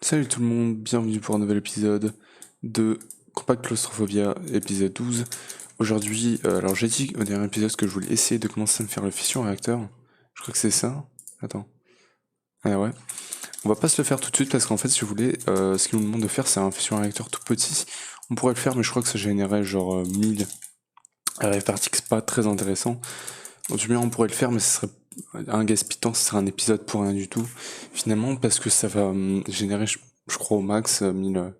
Salut tout le monde, bienvenue pour un nouvel épisode de Compact Claustrophobia, épisode 12. Aujourd'hui, alors j'ai dit au dernier épisode que je voulais essayer de commencer à me faire le fission réacteur. Je crois que c'est ça. Attends. Ah ouais. On va pas se le faire tout de suite parce qu'en fait, si vous voulez, ce qu'il nous demande de faire, c'est un fission réacteur tout petit. On pourrait le faire, mais je crois que ça générerait genre 1000 rêves partiques, c'est pas très intéressant. Donc, du bien, on pourrait le faire, mais ce serait un gaspillant, ce serait un épisode pour rien du tout. Finalement, parce que ça va générer, je crois, au max 1000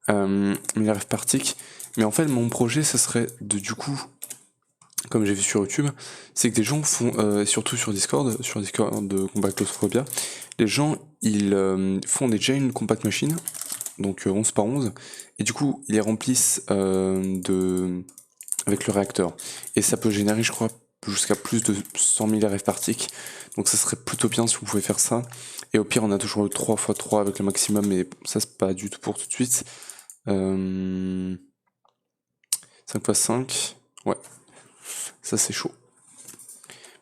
rêves partiques. Mais en fait, mon projet, ça serait de, du coup, comme j'ai vu sur YouTube, c'est que des gens font, surtout sur Discord de Compact Claustrophobia, les gens, ils font déjà une compact machine, donc 11 par 11, et du coup, ils les remplissent avec le réacteur. Et ça peut générer, je crois, jusqu'à plus de 100 000 rêves partiques. Donc ça serait plutôt bien si vous pouvez faire ça. Et au pire, on a toujours le 3x3 avec le maximum, mais ça, c'est pas du tout pour tout de suite. 5x5, ouais, ça c'est chaud.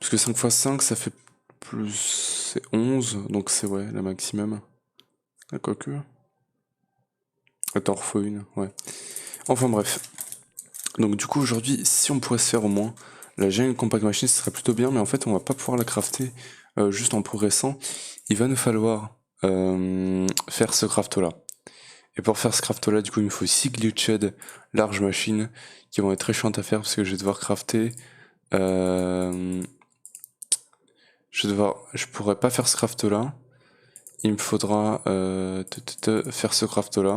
Parce que 5x5, ça fait plus... c'est 11, donc c'est ouais, la maximum. Ah, quoique... Attends, faut une, ouais. Enfin bref. Donc du coup, aujourd'hui, si on pourrait se faire au moins la Giant Compact Machine, ce serait plutôt bien, mais en fait, on va pas pouvoir la crafter juste en progressant. Il va nous falloir faire ce craft-là. Et pour faire ce craft-là, du coup, il me faut 6 glitched large machines qui vont être très chiantes à faire parce que je vais devoir crafter... je pourrais pas faire ce craft-là. Il me faudra faire ce craft-là.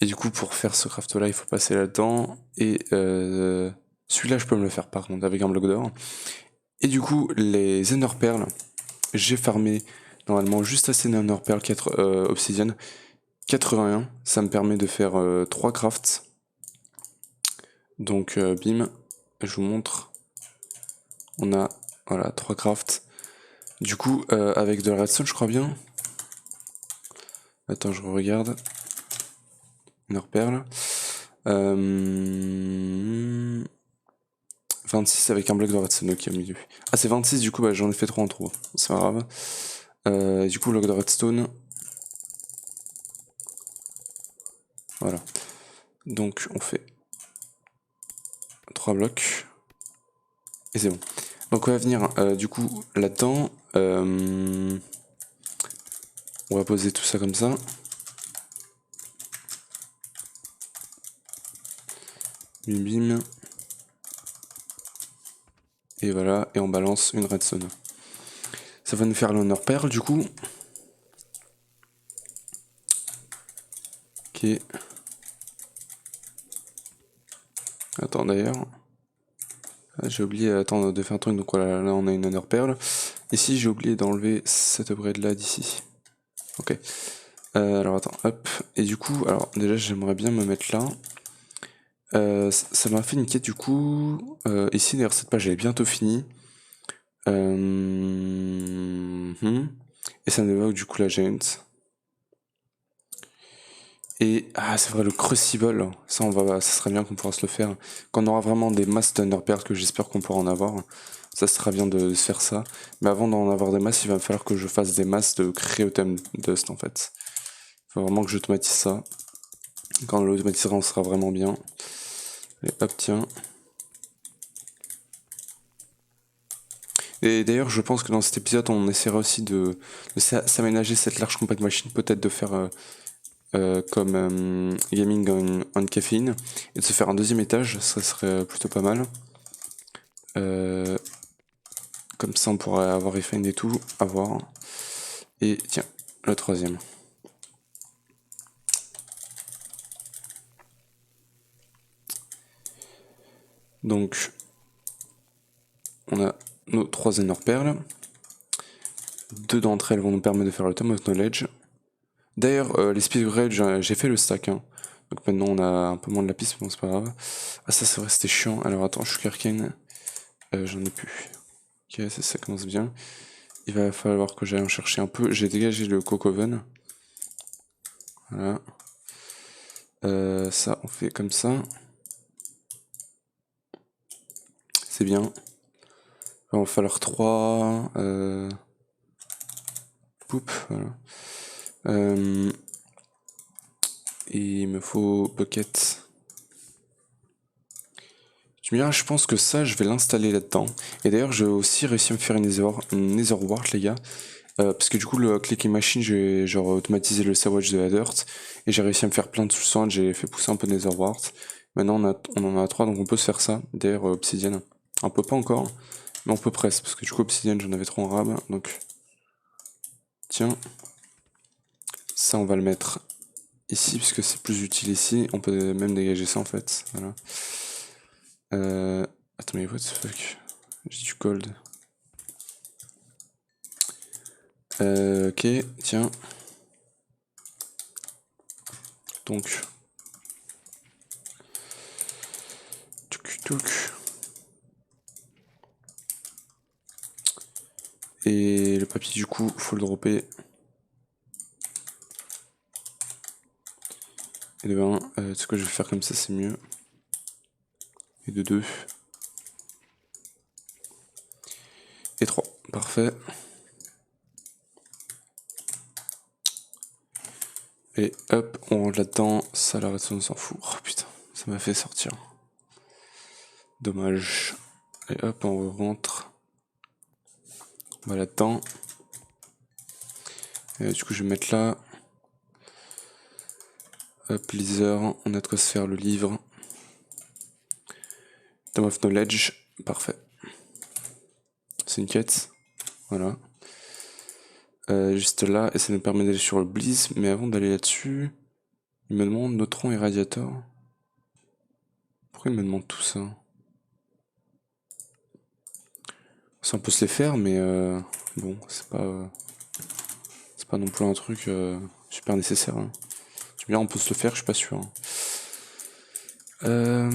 Et du coup, pour faire ce craft-là, il faut passer là-dedans. Et celui-là, je peux me le faire par contre avec un bloc d'or. Et du coup, les Ender Pearls, j'ai farmé normalement juste assez d'Ender Pearl 4 obsidian. 81, ça me permet de faire 3 crafts. Donc bim, je vous montre. On a voilà 3 crafts. Du coup, avec de la redstone, je crois bien. Attends, je regarde. Ender Pearl. 26 avec un bloc de redstone, ok, au milieu. Ah, c'est 26, du coup, bah, j'en ai fait 3 en trop. C'est pas grave. Du coup, bloc de redstone. Voilà. Donc, on fait 3 blocs. Et c'est bon. Donc, on va venir, du coup, là-dedans. On va poser tout ça comme ça. Bim bim. Et voilà, et on balance une redstone. Ça va nous faire l'honneur pearl, du coup. Ok. Attends, d'ailleurs. J'ai oublié de faire un truc, donc voilà, là on a une honneur pearl. Ici, j'ai oublié d'enlever cette upgrade là d'ici. Ok. Alors attends, hop. Et du coup, alors déjà, j'aimerais bien me mettre là. Ça m'a fait une quête du coup. Ici, d'ailleurs, cette page elle est bientôt finie. Et ça me évoque du coup la Giant. Et ah, c'est vrai, le Crucible, ça serait bien qu'on pourra se le faire. Quand on aura vraiment des masses d'Underpearl, que j'espère qu'on pourra en avoir, ça sera bien de se faire ça. Mais avant d'en avoir des masses, il va falloir que je fasse des masses de Cryotem Dust en fait. Il faut vraiment que j'automatise ça. Quand on l'automatisera, on sera vraiment bien. Et hop, tiens. Et d'ailleurs, je pense que dans cet épisode, on essaiera aussi de s'aménager cette large compact machine, peut-être de faire comme gaming on caffeine, et de se faire un deuxième étage, ça serait plutôt pas mal. Comme ça, on pourrait avoir Refine et tout, à voir. Et tiens, le troisième. Donc, on a nos 3 Ender Perles. 2 d'entre elles vont nous permettre de faire le Tome of Knowledge. D'ailleurs, les Speed Upgrades, j'ai fait le stack. Hein. Donc maintenant, on a un peu moins de lapis, mais bon, c'est pas grave. Ah, ça, c'est vrai, c'était chiant. Alors attends, je suis Arcane. J'en ai plus. Ok, ça commence bien. Il va falloir que j'aille en chercher un peu. J'ai dégagé le Cocoven. Voilà. Ça, on fait comme ça. C'est bien. Il va en falloir 3. Poup, voilà. Et il me faut bucket. Tu me diras, je pense que ça, je vais l'installer là-dedans. Et d'ailleurs, j'ai aussi réussi à me faire une Nether Wart, les gars. Parce que du coup, le Clicking Machine, j'ai genre automatisé le sandwich de la dirt. Et j'ai réussi à me faire plein de sous j'ai fait pousser un peu de Nether Wart. Maintenant, on en a 3, donc on peut se faire ça. D'ailleurs, Obsidian. On peut pas encore, mais on peut presque. Parce que du coup, Obsidian, j'en avais trop en rab. Donc, tiens. Ça, on va le mettre ici, puisque c'est plus utile ici. On peut même dégager ça, en fait. Voilà. Attends, mais what the fuck? J'ai du cold. Ok, tiens. Donc. Tuc. Et le papier, du coup, faut le dropper. Et de 1, ce que je vais faire comme ça, c'est mieux. Et de 2. Et 3. Parfait. Et hop, on rentre là-dedans. Ça, la redstone, on s'en fout. Oh putain, ça m'a fait sortir. Dommage. Et hop, on rentre. On va là-dedans. Et du coup, je vais mettre là. Hop, Leather. On a de quoi se faire le livre. Tome of Knowledge. Parfait. C'est une quête. Voilà. Juste là, et ça nous permet d'aller sur le Bliss. Mais avant d'aller là-dessus, il me demande Neutron et Radiator. Pourquoi il me demande tout ça? Ça, on peut se les faire, mais bon, c'est pas non plus un truc super nécessaire. Hein. Tu me dis, on peut se le faire, je suis pas sûr. Hein.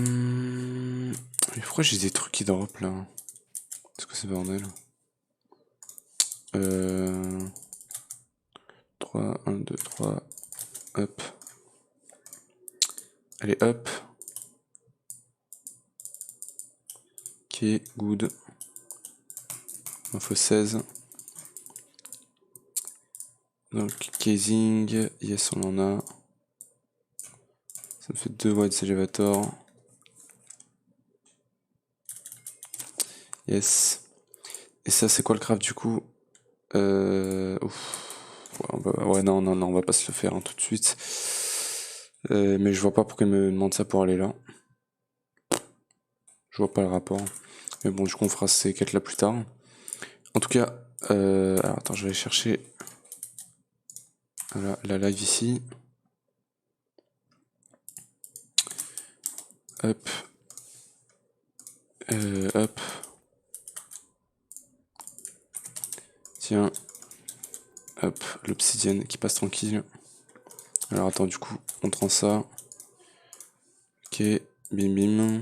Mais pourquoi j'ai des trucs qui drop là? Est-ce que c'est bordel? 3, 1, 2, 3, hop. Allez, hop. Ok, good. Il m'en faut 16. Donc, casing, yes, on en a. Ça me fait 2 white elevator. Yes. Et ça, c'est quoi le craft du coup? Ouais, non, on va pas se le faire hein, tout de suite. Mais je vois pas pourquoi il me demande ça pour aller là. Je vois pas le rapport. Mais bon, du coup, on fera ces quêtes là plus tard. En tout cas, alors attends, je vais aller chercher la live ici. Hop. Hop. Tiens. Hop, l'obsidienne qui passe tranquille. Alors attends, du coup, on prend ça. Ok, bim bim.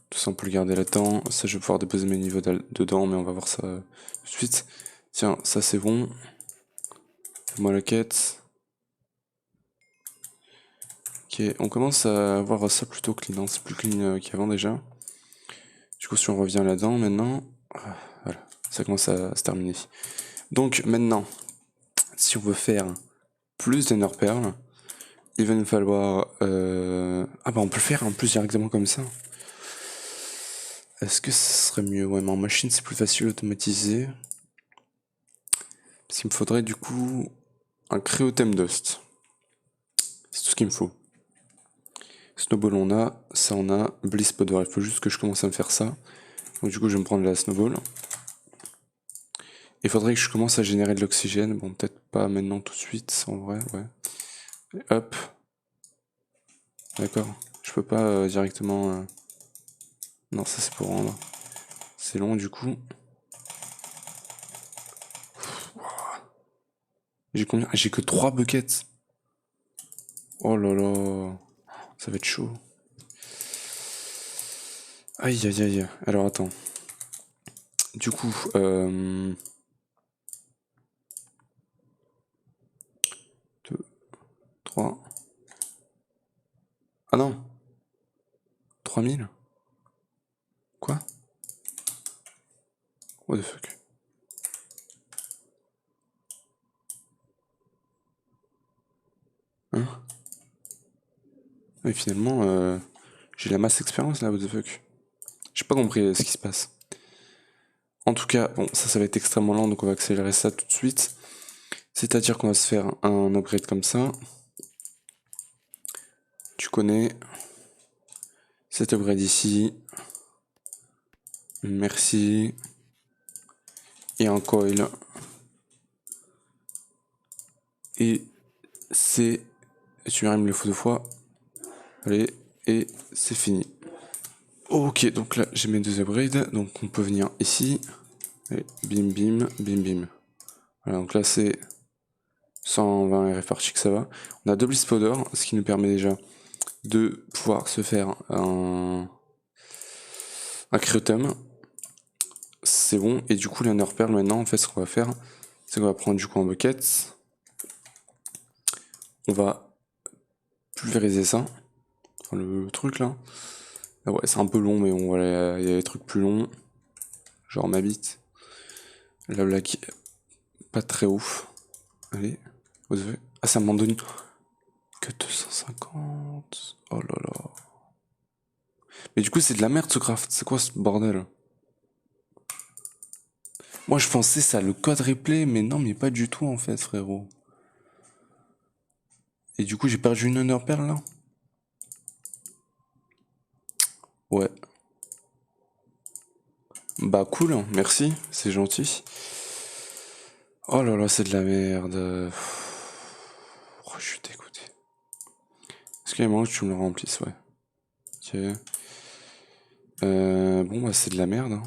Tout ça, on peut le garder là-dedans. Ça, je vais pouvoir déposer mes niveaux dedans, mais on va voir ça tout de suite. Tiens, ça c'est bon. Moi la quête. Ok, on commence à voir ça plutôt clean. Hein. C'est plus clean qu'avant déjà. Du coup, si on revient là-dedans maintenant, voilà, ça commence à se terminer. Donc maintenant, si on veut faire plus d'Ender Pearl, il va nous falloir... Ah bah on peut le faire en plus directement comme ça. Est-ce que ce serait mieux? Ouais, mais en machine c'est plus facile d'automatiser. Parce qu'il me faudrait du coup un Cryothème Dust. C'est tout ce qu'il me faut. Snowball on a, ça on a, Bliss Powder, il faut juste que je commence à me faire ça. Donc du coup je vais me prendre la Snowball. Il faudrait que je commence à générer de l'oxygène. Bon, peut-être pas maintenant tout de suite, en vrai, ouais. Et hop. D'accord. Je peux pas directement... Non, ça c'est pour rendre. C'est long du coup. J'ai combien? J'ai que 3 buckets. Oh là là. Ça va être chaud. Aïe aïe aïe. Alors attends. Du coup, 2, 3. Ah non. 3000. Quoi? What the fuck? Hein? Et finalement, j'ai la masse expérience là, what the fuck. J'ai pas compris ce qui se passe. En tout cas, bon, ça va être extrêmement lent, donc on va accélérer ça tout de suite. C'est-à-dire qu'on va se faire un upgrade comme ça. Tu connais. Cet upgrade ici. Merci. Et un coil. Et c'est... Tu il me le faut 2 fois. Allez, et c'est fini. Ok, donc là j'ai mes 2 upgrades, donc on peut venir ici. Et bim bim, bim bim. Voilà, donc là c'est 120 RF par chic, ça va. On a double spawner, ce qui nous permet déjà de pouvoir se faire un cryotum. C'est bon, et du coup l'Under Pearl maintenant, en fait ce qu'on va faire, c'est qu'on va prendre du coup un bucket. On va pulvériser ça. Enfin, le truc là. Ah ouais, c'est un peu long, mais bon, voilà, il y a des trucs plus longs. Genre ma bite. La blague, pas très ouf. Allez, vous avez... Ah, ça m'en donne que 250. Oh là là. Mais du coup, c'est de la merde ce craft. C'est quoi ce bordel? Moi, je pensais ça le quadruplé, mais non, mais pas du tout en fait, frérot. Et du coup, j'ai perdu une honneur perle là. Ouais. Bah cool, hein, merci, c'est gentil. Oh là là, c'est de la merde. Oh, je suis dégoûté. Est-ce qu'il y a moyen que tu me le remplisses, ouais. Ok. Bon, bah c'est de la merde. Hein.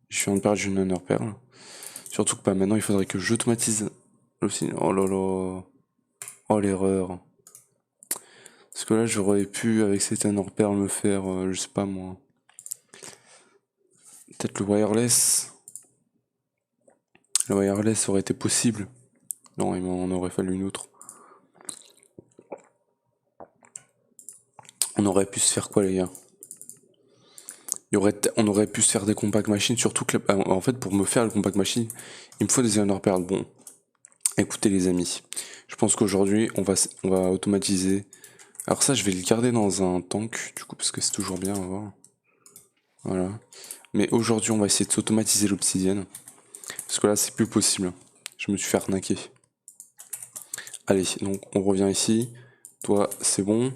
Je viens de perdre une honneur perle. Surtout que bah, maintenant, il faudrait que j'automatise le signe. Oh là là. Oh l'erreur. Parce que là, j'aurais pu, avec cette honneur perle, me faire, je sais pas moi. Peut-être le wireless. Le wireless aurait été possible. Non, il m'en aurait fallu une autre. On aurait pu se faire quoi, les gars? On aurait pu se faire des compact machines, surtout que, en fait, pour me faire le compact machine, il me faut des honneur perles. Bon, écoutez les amis, je pense qu'aujourd'hui, on va automatiser. Alors ça, je vais le garder dans un tank, du coup, parce que c'est toujours bien à voir. Voilà. Mais aujourd'hui, on va essayer de s'automatiser l'obsidienne. Parce que là, c'est plus possible. Je me suis fait arnaquer. Allez, donc on revient ici. Toi, c'est bon.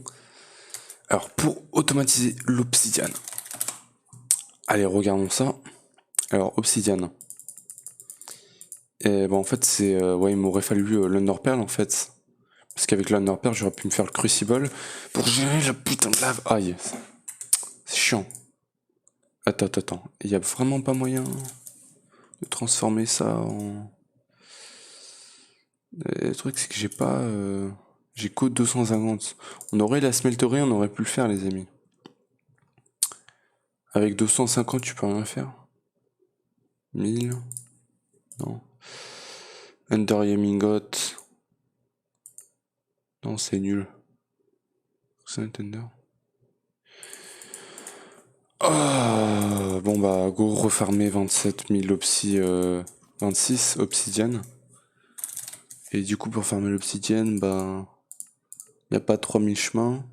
Alors, pour automatiser l'obsidienne. Allez, regardons ça. Alors, obsidienne. Et ben en fait, c'est. Ouais, il m'aurait fallu l'Underpearl en fait. Parce qu'avec l'Underpearl, j'aurais pu me faire le Crucible pour gérer la putain de lave. Aïe. C'est chiant. Attends. Il y a vraiment pas moyen de transformer ça en. Le truc, c'est que j'ai pas. J'ai que 250. On aurait la smelterie, on aurait pu le faire, les amis. Avec 250, tu peux rien faire. 1000. Non. Underyam Ingot. Non, c'est nul. C'est un Thunder. Bon bah, go refarmer 27 000 26 obsidienne. Et du coup, pour farmer l'obsidienne, bah. Y a pas 3000 chemins.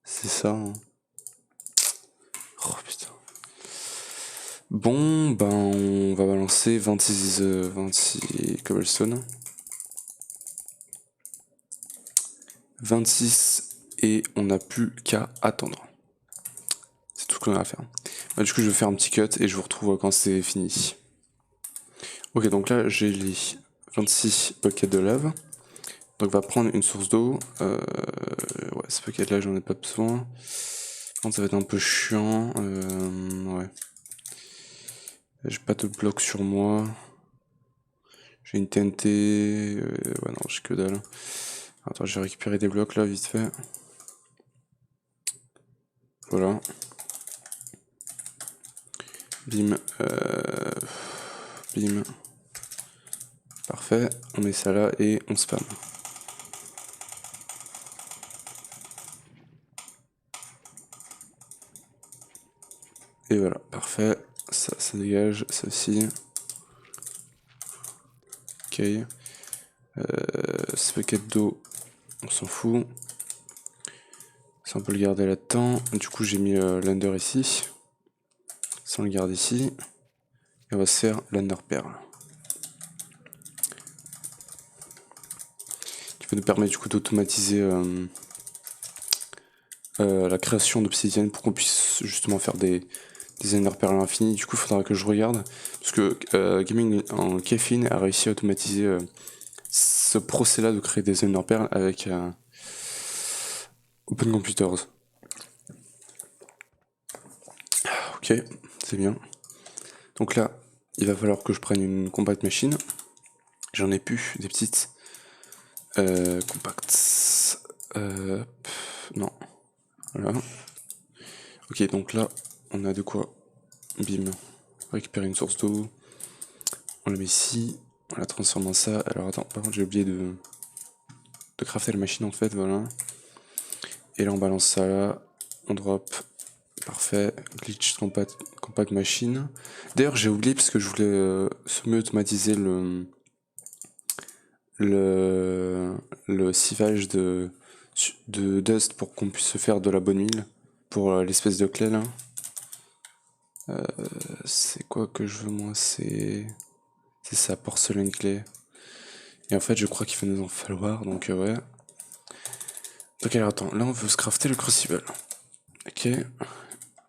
C'est ça. Hein. Oh putain. Bon, ben on va balancer 26 cobblestone. 26 et on n'a plus qu'à attendre. C'est tout ce qu'on a à faire. Bah, du coup, je vais faire un petit cut et je vous retrouve quand c'est fini. Ok, donc là, j'ai les 26 buckets de lave. Donc, on va prendre une source d'eau. Ouais, ce bucket là, j'en ai pas besoin. Ça va être un peu chiant. Ouais. J'ai pas de blocs sur moi. J'ai une TNT. Ouais, non, j'ai que dalle. Attends, j'ai récupéré des blocs là, vite fait. Voilà. Bim. Bim. Parfait. On met ça là et on spam. Et voilà, parfait. Ça dégage, ça aussi. Ok. Ce bucket d'eau, on s'en fout. Ça, on peut le garder là-dedans. Du coup, j'ai mis l'under ici. Ça, on le garde ici. Et on va se faire l'under perle. Qui va nous permettre du coup d'automatiser la création d'obsidienne pour qu'on puisse justement faire des ender perles infinies. Du coup, il faudra que je regarde. Parce que Gaming en Caffeine a réussi à automatiser ce procès-là de créer des ender perles avec Open Computers. Ok, c'est bien. Donc là, il va falloir que je prenne une compact machine. J'en ai plus des petites compacts. Non. Voilà. Ok, donc là, on a de quoi. Bim. Récupérer une source d'eau. On la met ici. On la transforme en ça. Alors attends, par contre, j'ai oublié de crafter la machine en fait, voilà. Et là, on balance ça là. On drop. Parfait. Glitch compact machine. D'ailleurs, j'ai oublié parce que je voulais semi-automatiser le sievage de dust pour qu'on puisse se faire de la bonne huile pour l'espèce de clé là. C'est quoi que je veux moi? C'est ça, porcelaine clé. Et en fait, je crois qu'il va nous en falloir, donc ouais. Donc alors attends, là on veut se crafter le crucible. Ok.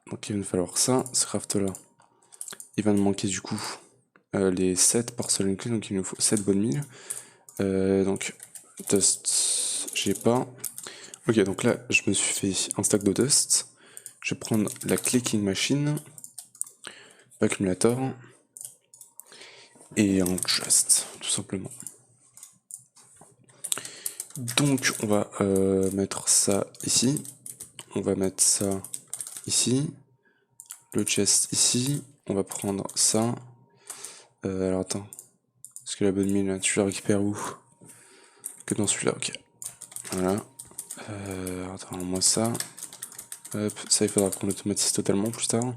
Donc il va nous falloir ça, ce craft là. Il va nous manquer du coup les 7 porcelaine clés, donc il nous faut 7 bonnes milles. Donc dust, j'ai pas. Ok, donc là je me suis fait un stack de dust. Je vais prendre la clicking machine, accumulator et un chest, tout simplement. Donc on va mettre ça ici, on va mettre ça ici, le chest ici, on va prendre ça. Alors attends, parce que la bonne mine là, tu la récupères où? Que dans celui-là, ok. Voilà. Attends, moi ça. Hop, ça il faudra qu'on l'automatise totalement plus tard.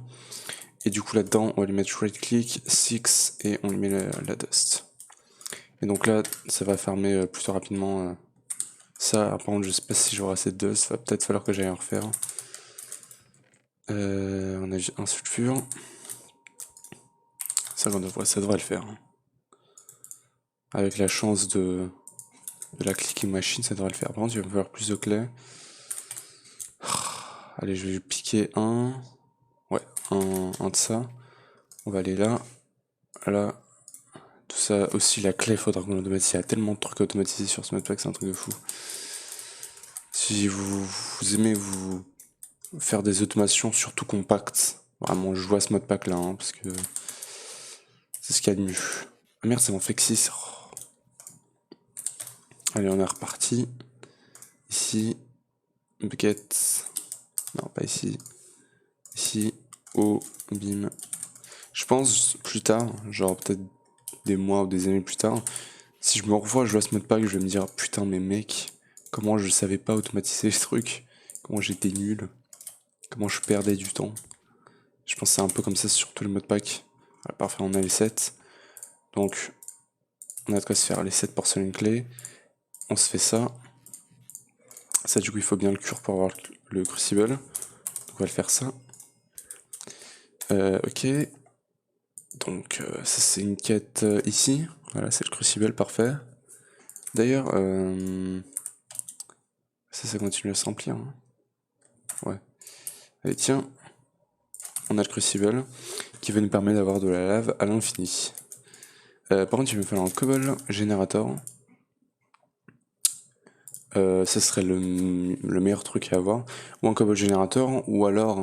Et du coup là-dedans, on va lui mettre right click, 6 et on lui met la dust. Et donc là, ça va farmer plutôt rapidement. Ça, par contre, je sais pas si j'aurai assez de dust, va peut-être falloir que j'aille en refaire. On a un sulfure. Ça devrait le faire. Avec la chance de la clicking machine, ça devrait le faire. Par contre, il va me falloir plus de clés. Allez, je vais piquer un. Ouais, un de ça. On va aller là. Là. Tout ça aussi, la clé, faudra qu'on automatise. Il y a tellement de trucs automatisés sur ce modpack, c'est un truc de fou. Si vous aimez vous faire des automations, surtout compactes, vraiment, je joue à ce modpack là, parce que c'est ce qu'il y a de mieux. Ah merde, ça m'en fait que 6. Allez, on est reparti. Ici. Bucket. Non, pas ici. Ici. Oh, bim. Je pense plus tard, genre peut-être des mois ou des années plus tard, si je me revois jouer à ce modpack, je vais me dire putain, mais mec, comment je savais pas automatiser ce truc, comment j'étais nul, comment je perdais du temps. Je pense que c'est un peu comme ça sur tous les modpacks. Voilà, parfait, on a les 7. Donc, on a de quoi se faire les 7 porcelaines clés. On se fait ça. Ça, du coup, il faut bien le cure pour avoir le crucible. Donc, on va le faire ça. Ok. Donc, ça, c'est une quête ici. Voilà, c'est le crucible, parfait. D'ailleurs, ça continue à se remplir. Hein. Ouais. Allez, tiens. On a le crucible qui va nous permettre d'avoir de la lave à l'infini. Par contre, il va me falloir un cobble générateur. Ça serait le meilleur truc à avoir. Ou un cobble générateur, ou alors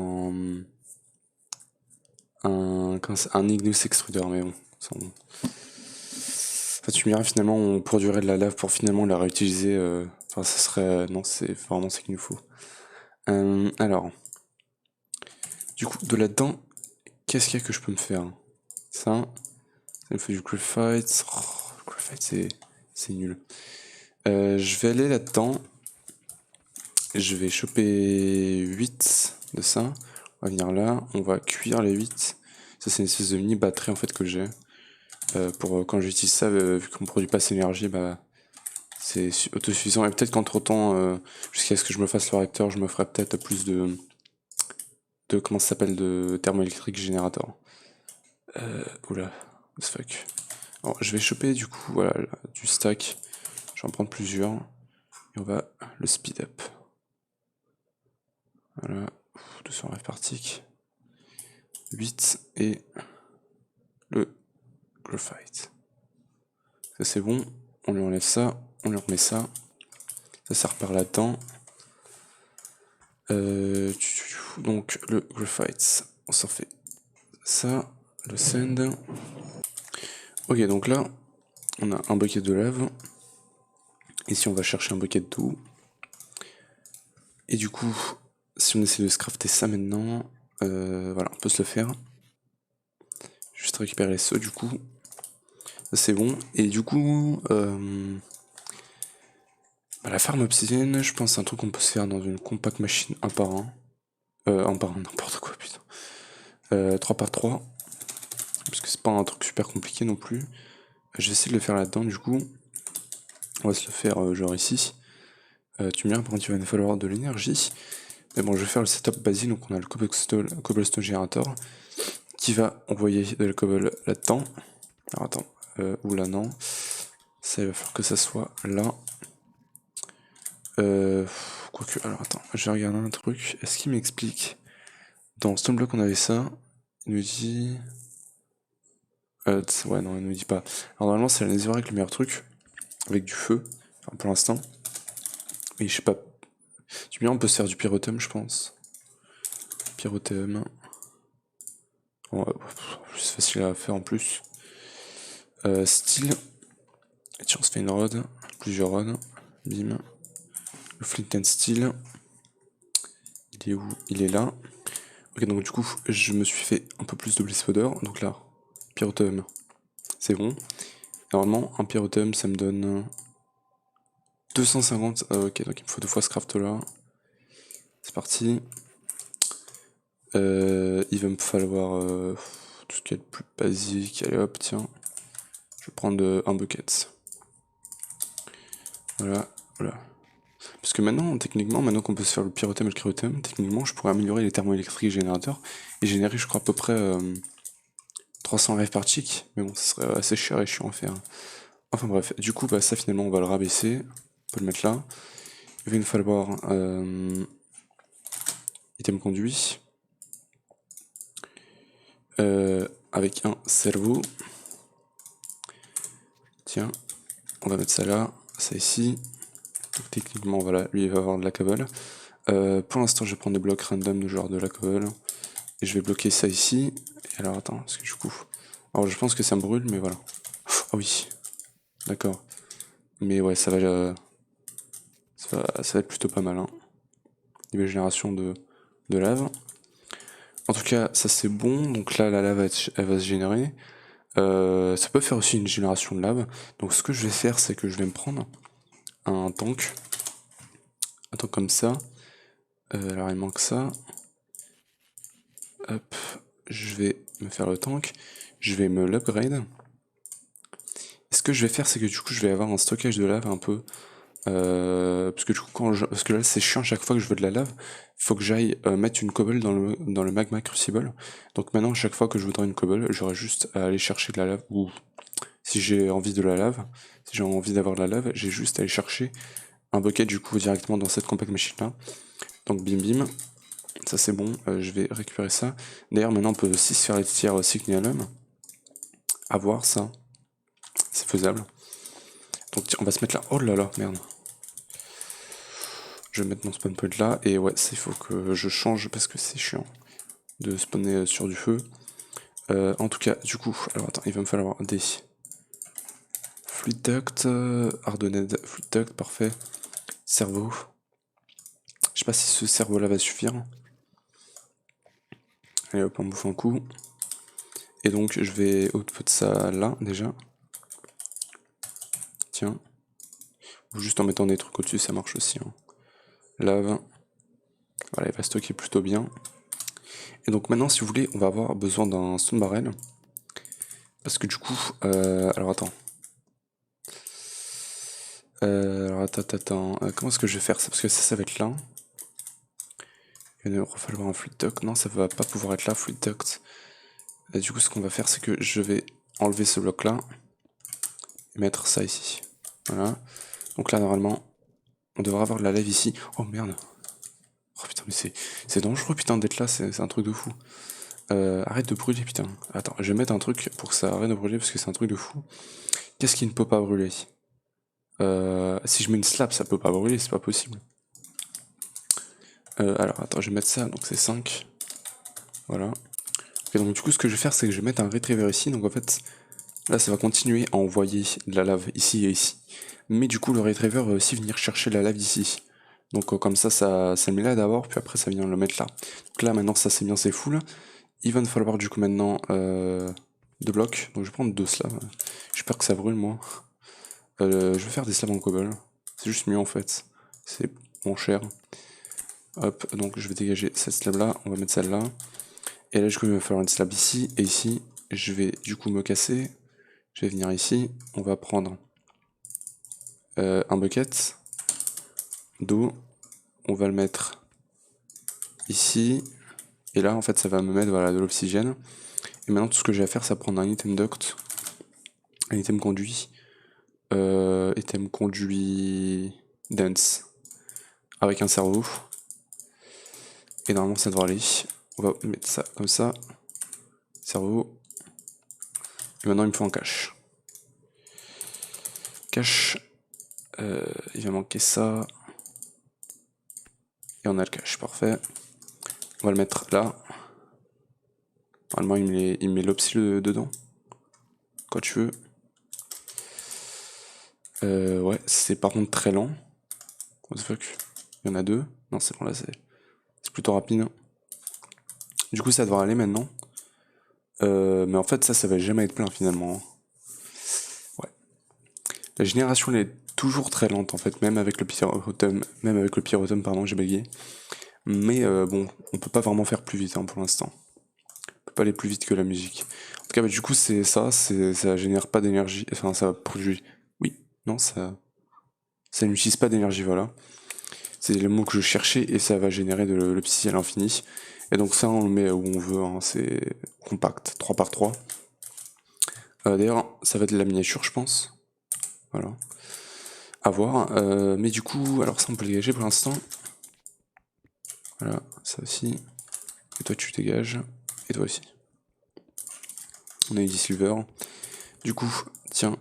un Ignus extruder, mais bon. Enfin, tu me diras, finalement, on produirait de la lave pour finalement la réutiliser. Enfin, ça serait. Non, c'est vraiment ce qu'il nous faut. Alors. Du coup, de là-dedans, qu'est-ce qu'il y a que je peux me faire? Ça me fait du graphite. Oh, le graphite, c'est nul. Je vais aller là-dedans. Je vais choper 8 de ça. On va venir là. On va cuire les 8. Ça, c'est une espèce de mini batterie en fait que j'ai. Pour quand j'utilise ça, vu qu'on produit pas cette énergie, bah, c'est autosuffisant. Et peut-être qu'entre temps, jusqu'à ce que je me fasse le réacteur, je me ferai peut-être plus de comment ça s'appelle, de thermoélectrique générateur. Oula, what the fuck. Alors, je vais choper du coup, voilà, du stack. Je vais en prendre plusieurs. Et on va le speed up. Voilà, 200 rêve partiques. 8 et le graphite. Ça c'est bon, on lui enlève ça, on lui remet ça. Ça repart là-dedans. Donc le graphite, on s'en fait ça, le sand. Ok, donc là, on a un bucket de lave. Ici, on va chercher un bucket d'eau. Et du coup, si on essaie de se crafter ça maintenant, voilà, on peut se le faire. Juste récupérer les seaux du coup. Ça c'est bon. Et du coup, la farm obsidienne, je pense c'est un truc qu'on peut se faire dans une compact machine un par un. N'importe quoi, putain. 3 par 3. Parce que c'est pas un truc super compliqué non plus. Je vais essayer de le faire là-dedans du coup. On va se le faire genre ici. Tu me diras, par contre, il va nous falloir de l'énergie. Mais bon, je vais faire le setup basique. Donc on a le cobblestone générateur qui va envoyer de la cobble là-dedans. Alors attends, ou là non. Ça il va falloir que ça soit là. Quoique, alors attends, je vais regarder un truc. Est-ce qu'il m'explique? Dans Stoneblock on avait ça. Il nous dit... ouais non, il nous dit pas. Alors normalement c'est la netherrack le meilleur truc. Avec du feu. Enfin pour l'instant. Mais je sais pas. Du bien on peut se faire du pyrothème je pense. Pyrothème. Bon, c'est facile à faire en plus. Steel. Et tiens on se fait une rod. Plusieurs rods. Bim. Le flint and steel. Il est où? Il est là. Ok, donc du coup, je me suis fait un peu plus de bliss powder. Donc là, pyrothème, c'est bon. Normalement, un pyrothème, ça me donne 250. Ok, donc il me faut 2 fois ce craft là. C'est parti. Il va me falloir tout ce qui est le plus basique. Allez hop, tiens. Je vais prendre un bucket. Voilà, voilà. Parce que maintenant, techniquement, maintenant qu'on peut se faire le pyrothème et le cryothème, techniquement, je pourrais améliorer les thermoélectriques générateurs et générer, je crois, à peu près 300 rêves par tick. Mais bon, ça serait assez cher et chiant à faire. Enfin bref, du coup, bah, ça finalement, on va le rabaisser. On peut le mettre là. Il va nous falloir item conduit. Avec un cerveau. Tiens, on va mettre ça là, ça ici. Donc techniquement, voilà, lui il va avoir de la cobble. Pour l'instant, je vais prendre des blocs random de genre de la cobble. Et je vais bloquer ça ici. Et alors attends, parce que du coup... Alors je pense que ça me brûle, mais voilà. Ah oui, d'accord. Mais ouais, ça va être plutôt pas mal. Hein. Niveau génération de lave. En tout cas, ça c'est bon. Donc là, la lave, elle va se générer. Ça peut faire aussi une génération de lave. Donc ce que je vais faire, c'est que je vais me prendre un tank. Un tank comme ça. Alors il manque ça. Hop, je vais me faire le tank. Je vais me l'upgrade. Et ce que je vais faire, c'est que du coup, je vais avoir un stockage de lave un peu. Parce que du coup, parce que là, c'est chiant, chaque fois que je veux de la lave, il faut que j'aille mettre une cobble dans le magma crucible. Donc maintenant, chaque fois que je voudrais une cobble, j'aurai juste à aller chercher de la lave. Ou si j'ai envie de la lave, si j'ai envie d'avoir de la lave, j'ai juste à aller chercher un bucket du coup directement dans cette compact machine là. Donc bim bim. Ça c'est bon, je vais récupérer ça. D'ailleurs maintenant on peut aussi se faire les tiers Signalum. À voir ça. C'est faisable. Donc tiens, on va se mettre là. Oh là là, merde. Je vais mettre mon spawn point là. Et ouais, il faut que je change parce que c'est chiant de spawner sur du feu. En tout cas, du coup, alors attends, il va me falloir des fluid duct, hardened fluid duct, parfait. Cerveau. Je sais pas si ce cerveau là va suffire. Allez hop, on bouffe un coup. Et donc je vais output ça là déjà. Tiens. Ou juste en mettant des trucs au-dessus, ça marche aussi. Hein. Lave. Voilà, il va stocker plutôt bien. Et donc maintenant, si vous voulez, on va avoir besoin d'un stone barrel. Parce que du coup, alors attends. Alors attends. Comment est-ce que je vais faire ça? Parce que ça va être là. Il va falloir un fluid duct. Non, ça va pas pouvoir être là, fluid duct. Et du coup, ce qu'on va faire, c'est que je vais enlever ce bloc-là et mettre ça ici. Voilà. Donc là, normalement, on devrait avoir de la lave ici. Oh merde. Oh putain, mais c'est dangereux, putain, d'être là, c'est un truc de fou. Arrête de brûler, putain. Attends, je vais mettre un truc pour que ça arrête de brûler parce que c'est un truc de fou. Qu'est-ce qui ne peut pas brûler? Si je mets une slab, ça peut pas brûler, c'est pas possible. Alors, attends, je vais mettre ça, donc c'est 5. Voilà. Ok, donc du coup, ce que je vais faire, c'est que je vais mettre un retriever ici. Donc en fait, là, ça va continuer à envoyer de la lave ici et ici. Mais du coup, le retriever va aussi venir chercher la lave d'ici. Donc comme ça le met là d'abord, puis après ça vient le mettre là. Donc là, maintenant, ça c'est bien, c'est full. Il va nous falloir du coup maintenant 2 blocs. Donc je vais prendre 2 slabs. J'espère que ça brûle, moi. Je vais faire des slabs en cobble. C'est juste mieux en fait. C'est moins cher. Hop, donc je vais dégager cette slab là. On va mettre celle-là. Et là, du coup, il va falloir une slab ici et ici. Je vais du coup me casser. Je vais venir ici. On va prendre un bucket d'eau. On va le mettre ici. Et là, en fait, ça va me mettre voilà, de l'oxygène. Et maintenant, tout ce que j'ai à faire, c'est prendre un item duct. Un item conduit. Item conduit dense. Avec un cerveau. Et normalement, ça devrait aller. On va mettre ça comme ça. Cerveau. Et maintenant, il me faut un cache. Cache. Il va manquer ça. Et on a le cache, parfait. On va le mettre là. Normalement, il met l'opsi dedans. Quand tu veux. Ouais, c'est par contre très lent. What the fuck? Il y en a 2. Non, c'est bon, là, c'est plutôt rapide. Du coup, ça devrait aller maintenant. Mais en fait, ça va jamais être plein finalement. Ouais. La génération, elle est toujours très lente en fait, même avec le pyrotum, pardon, j'ai bégayé. Mais bon, on peut pas vraiment faire plus vite pour l'instant. On peut pas aller plus vite que la musique. En tout cas, du coup, ça génère pas d'énergie. Enfin, ça produit. Oui, non, ça n'utilise pas d'énergie, voilà. C'est le mot que je cherchais et ça va générer de l'opsie à l'infini. Et donc ça, on le met où on veut, c'est compact, 3 par 3. D'ailleurs, ça va être de la miniature, je pense. Voilà. À voir. Mais du coup, alors ça, on peut le dégager pour l'instant. Voilà, ça aussi. Et toi, tu dégages. Et toi aussi. On a eu 10 silver. Du coup, tiens.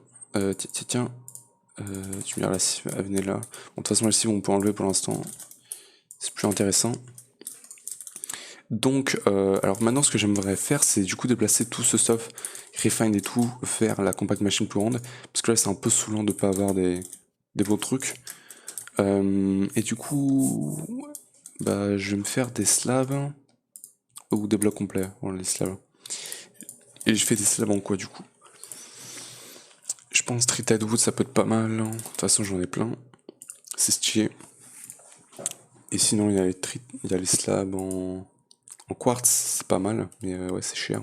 Tu mets la cive, venez là. Bon, de toute façon, la cive, on peut enlever pour l'instant. C'est plus intéressant. Donc, alors maintenant, ce que j'aimerais faire, c'est du coup déplacer tout ce stuff, refine et tout, vers la compact machine plus grande. Parce que là, c'est un peu saoulant de pas avoir des beaux trucs. Et du coup, bah, je vais me faire des slabs. Ou des blocs complets, voilà, les slabs. Et je fais des slabs en quoi, du coup? Je pense treated wood, ça peut être pas mal. De toute façon, j'en ai plein. C'est stylé. Et sinon, il y a les slabs en quartz, c'est pas mal, mais ouais, c'est cher.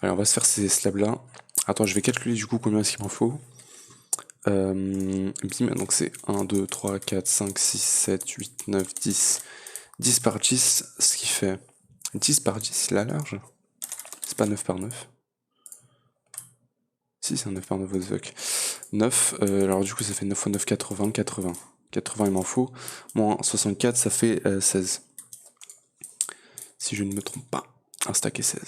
Allez, on va se faire ces slabs là. Attends, je vais calculer du coup combien est-ce qu'il m'en faut. Bim, donc c'est 1, 2, 3, 4, 5, 6, 7, 8, 9, 10. 10 par 10, ce qui fait 10 par 10, la large. C'est pas 9 par 9. Si, c'est un 9 par 9, what the fuck. 9, alors du coup ça fait 9 fois 9, 80, 80. 80 il m'en faut. Moins 64, ça fait 16. Si je ne me trompe pas. Un stack et 16.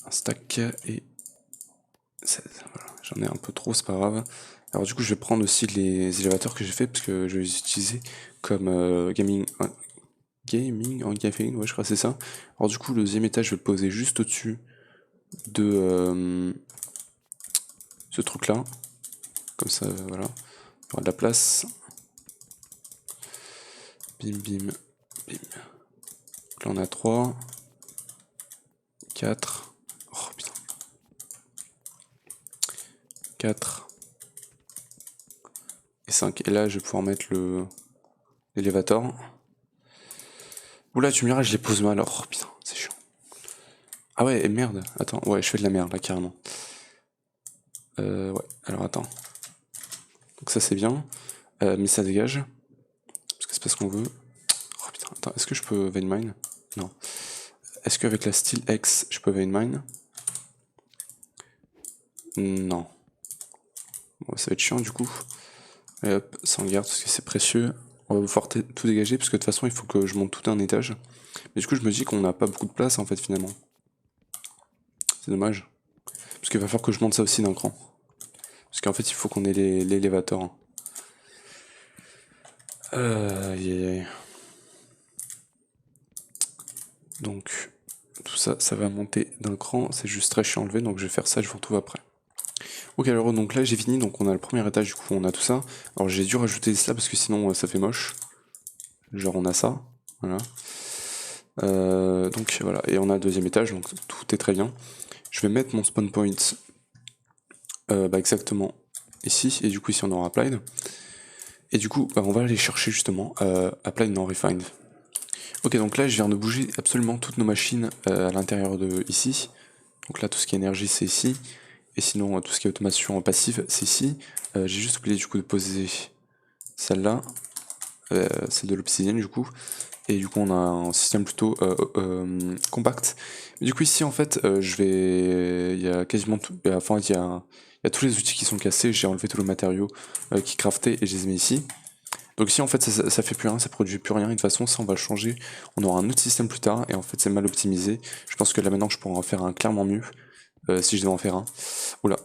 Un stack et 16. Voilà. J'en ai un peu trop, c'est pas grave. Alors du coup je vais prendre aussi les élévateurs que j'ai fait parce que je vais les utiliser comme gaming en caféine, ouais je crois que c'est ça. Alors du coup le deuxième étage je vais le poser juste au-dessus de ce truc là. Comme ça voilà. Il y aura de la place. Bim bim bim. Donc là on a 3. 4. Oh putain. 4. Et 5. Et là je vais pouvoir mettre l'élévateur. Oula, tu me diras, je les pose mal. Oh putain, c'est chiant. Ah ouais, et merde. Attends, ouais, je fais de la merde là, carrément. Ouais, alors attends. Donc ça c'est bien. Mais ça dégage. Parce que c'est pas ce qu'on veut. Oh putain, attends, est-ce que je peux vein mine? Non. Est-ce qu'avec la steel X, je peux vein mine? Non. Bon, ça va être chiant du coup. Et hop, ça en garde parce que c'est précieux. On va pouvoir tout dégager parce que de toute façon il faut que je monte tout un étage. Mais du coup je me dis qu'on n'a pas beaucoup de place en fait finalement. C'est dommage. Parce qu'il va falloir que je monte ça aussi d'un cran. Parce qu'en fait il faut qu'on ait l'élévateur. Aïe aïe aïe. Donc tout ça, ça va monter d'un cran. C'est juste très chiant à enlever donc je vais faire ça, je vous retrouve après. Ok alors donc là j'ai fini, donc on a le premier étage, du coup on a tout ça. Alors j'ai dû rajouter cela parce que sinon ça fait moche. Genre on a ça, voilà. Donc voilà, et on a le deuxième étage, donc tout est très bien. Je vais mettre mon spawn point exactement ici, et du coup ici on aura applied. Et du coup on va aller chercher justement applied non refined. Ok donc là je viens de bouger absolument toutes nos machines à l'intérieur de ici. Donc là tout ce qui est énergie c'est ici. Et sinon tout ce qui est automation passive c'est ici. J'ai juste oublié du coup de poser celle-là. Celle de l'obsidienne du coup. Et du coup on a un système plutôt compact. Mais du coup ici en fait il y a quasiment tout, enfin il y a tous les outils qui sont cassés, j'ai enlevé tous les matériaux qui craftaient et je les ai mis ici. Donc ici en fait ça fait plus rien, ça produit plus rien, et de toute façon ça on va le changer, on aura un autre système plus tard et en fait c'est mal optimisé. Je pense que là maintenant je pourrais en faire un clairement mieux, si je devais en faire un. Oula,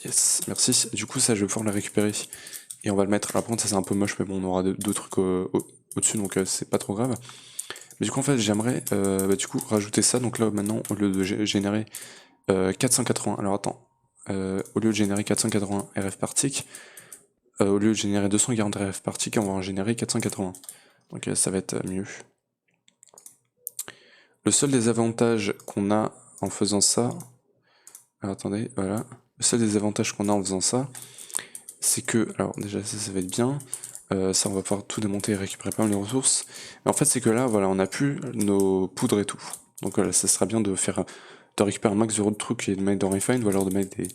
yes, merci. Du coup ça je vais pouvoir le récupérer et on va le mettre, alors par contre ça c'est un peu moche mais bon on aura deux trucs au-dessus donc c'est pas trop grave. Mais du coup en fait j'aimerais du coup rajouter ça, donc là maintenant au lieu de générer 480, alors attends, au lieu de générer 480 RF par tick, au lieu de générer 240 RF par tick, on va en générer 480. Donc ça va être mieux. Le seul désavantage qu'on a en faisant ça, alors attendez, voilà, le seul désavantage qu'on a en faisant ça, c'est que, alors déjà ça va être bien, ça on va pouvoir tout démonter et récupérer plein les ressources, mais en fait c'est que là voilà on a plus nos poudres et tout, donc voilà ça sera bien de récupérer un max de trucs et de mettre dans Refine ou alors de mettre des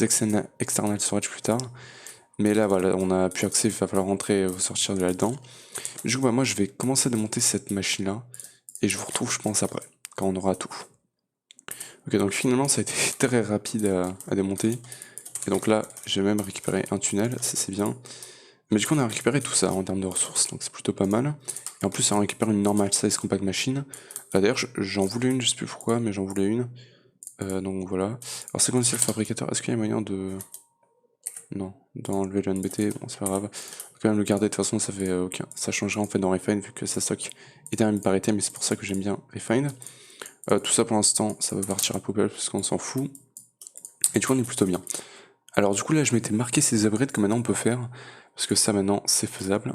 external storage plus tard, mais là voilà on a plus accès, il va falloir rentrer ou sortir de là-dedans. Du coup bah, moi je vais commencer à démonter cette machine là et je vous retrouve je pense après, quand on aura tout. Ok donc finalement ça a été très rapide à démonter. Et donc là, j'ai même récupéré un tunnel, ça c'est bien. Mais du coup, on a récupéré tout ça en termes de ressources, donc c'est plutôt pas mal. Et en plus, on récupère une normal size compact machine. D'ailleurs, j'en voulais une, je sais plus pourquoi, mais j'en voulais une. Donc voilà. Alors, c'est aussi le fabricateur. Est-ce qu'il y a moyen de. Non, d'enlever le NBT, bon, c'est pas grave. Faut quand même le garder, de toute façon, ça fait aucun. Ça changerait en fait dans Refine, vu que ça stock item par item, mais c'est pour ça que j'aime bien Refine. Tout ça pour l'instant, ça va partir à poubelle parce qu'on s'en fout. Et du coup, on est plutôt bien. Alors du coup là je m'étais marqué ces upgrades que maintenant on peut faire, parce que ça maintenant c'est faisable,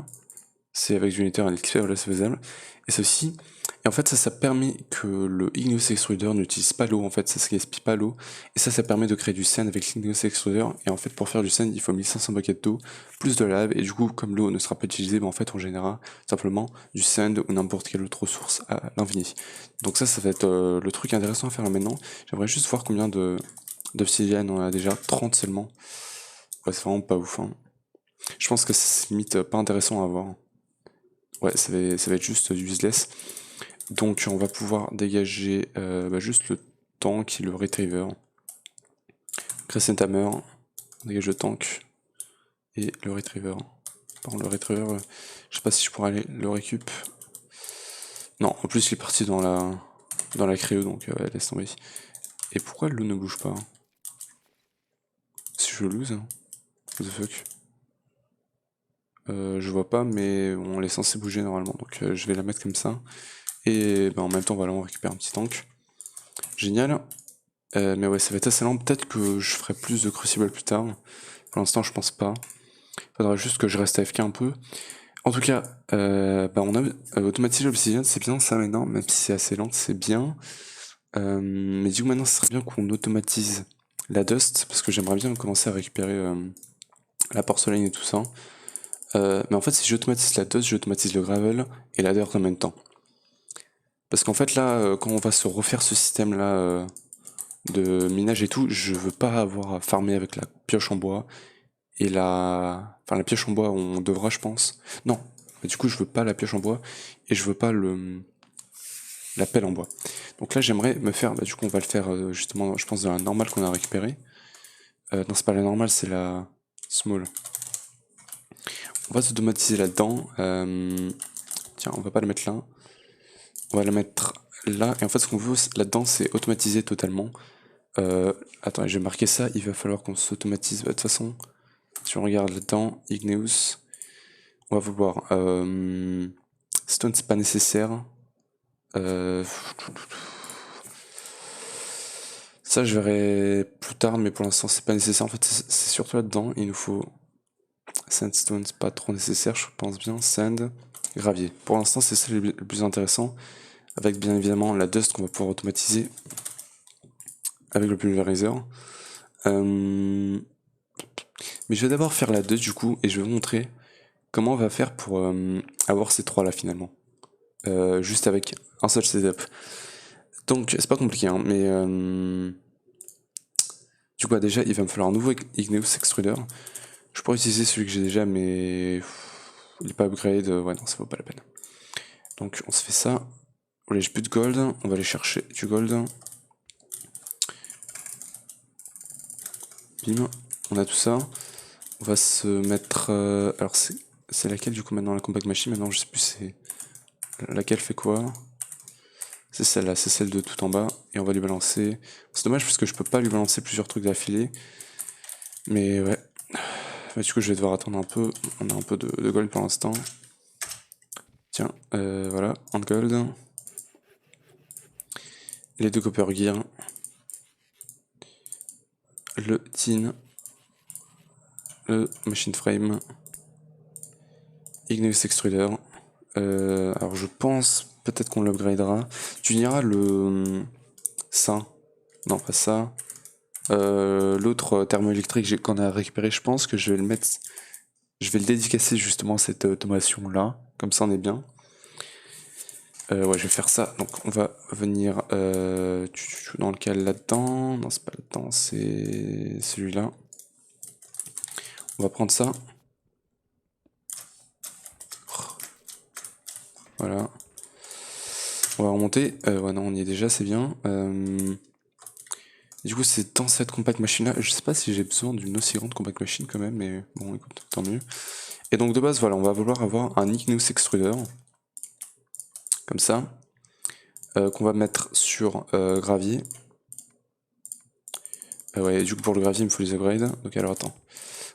c'est avec du Nether et l'XP, voilà c'est faisable, et ceci, et en fait ça permet que le Igneous Extruder n'utilise pas l'eau, en fait ça se gaspille pas l'eau, et ça permet de créer du sand avec l'Igneous Extruder, et en fait pour faire du sand il faut 1500 buckets d'eau, plus de lave, et du coup comme l'eau ne sera pas utilisée, en fait on générera simplement du sand ou n'importe quelle autre ressource à l'infini. Donc ça va être le truc intéressant à faire là maintenant. J'aimerais juste voir combien d'obsidienne, on a déjà 30 seulement. Ouais, c'est vraiment pas ouf. Hein. Je pense que c'est limite pas intéressant à voir. Ouais, ça va être juste useless. Donc on va pouvoir dégager juste le tank et le retriever. Crescent Hammer, on dégage le tank et le retriever. Par contre, le retriever, je sais pas si je pourrais aller le récup. Non, en plus il est parti dans la créo, donc laisse tomber. Et pourquoi l'eau ne bouge pas? Si je lose, hein. What the fuck? Je vois pas, mais on est censé bouger normalement, donc je vais la mettre comme ça. Et en même temps, voilà, on récupère un petit tank. Génial. Mais ouais, ça va être assez lent. Peut-être que je ferai plus de crucible plus tard. Pour l'instant, je pense pas. Faudra juste que je reste AFK un peu. En tout cas, on a automatisé l'obsidian, c'est bien ça maintenant, même si c'est assez lent, c'est bien. Mais du coup, maintenant, ce serait bien qu'on automatise la dust, parce que j'aimerais bien commencer à récupérer la porcelaine et tout ça. Mais en fait, si j'automatise la dust, j'automatise le gravel et la dirt en même temps. Parce qu'en fait, là, quand on va se refaire ce système-là de minage et tout, je veux pas avoir à farmer avec la pioche en bois et enfin, la pioche en bois, on devra, je pense. Non, mais du coup, je veux pas la pioche en bois et je veux pas la pelle en bois. Donc là, j'aimerais me faire, du coup, on va le faire justement, je pense, dans la normale qu'on a récupérée. Non, c'est pas la normale, c'est la small. On va s'automatiser là-dedans. Tiens, on va pas la mettre là. On va la mettre là. Et en fait, ce qu'on veut là-dedans, c'est automatiser totalement. Attends, j'ai marqué ça. Il va falloir qu'on s'automatise. De toute façon, si on regarde là-dedans, Igneous, on va vouloir. Stone, c'est pas nécessaire. Ça, je verrai plus tard, mais pour l'instant, c'est pas nécessaire. En fait, c'est surtout là-dedans. Il nous faut sandstone, c'est pas trop nécessaire, je pense bien. Sand, gravier. Pour l'instant, c'est ça le plus intéressant. Avec bien évidemment la dust qu'on va pouvoir automatiser avec le pulverizer. Mais je vais d'abord faire la dust du coup, et je vais vous montrer comment on va faire pour avoir ces trois là finalement. Juste avec un seul setup. Donc c'est pas compliqué, hein, mais du coup déjà il va me falloir un nouveau Igneous Extruder. Je pourrais utiliser celui que j'ai déjà, mais il n'est pas upgrade, ouais non ça vaut pas la peine. Donc on se fait ça. Voilà, j'ai plus de gold, on va aller chercher du gold. Bim, on a tout ça. On va se mettre... alors c'est laquelle du coup maintenant, la compact machine? Maintenant je sais plus c'est laquelle fait quoi. C'est celle-là, c'est celle de tout en bas. Et on va lui balancer... C'est dommage parce que je peux pas lui balancer plusieurs trucs d'affilée. Mais ouais. Bah, du coup je vais devoir attendre un peu. On a un peu de gold pour l'instant. Tiens, voilà, un gold. Les deux copper gear. Le tin. Le machine frame. Igneous Extruder. Alors je pense peut-être qu'on l'upgradera. Tu diras ça. Non, pas ça. L'autre thermoélectrique qu'on a récupéré, je pense que je vais le mettre. Je vais le dédicacer justement cette automation là. Comme ça on est bien. Ouais, je vais faire ça. Donc on va venir dans lequel là-dedans. Non, c'est pas là-dedans, c'est celui-là. On va prendre ça. Voilà. On va remonter. Ouais, non, on y est déjà, c'est bien. Du coup, c'est dans cette compact machine là. Je sais pas si j'ai besoin d'une aussi grande compact machine quand même, mais bon, écoute, tant mieux. Et donc, de base, voilà, on va vouloir avoir un Igneous Extruder. Comme ça. Qu'on va mettre sur gravier. Ouais, du coup, pour le gravier, il me faut les upgrades. Donc, alors, attends.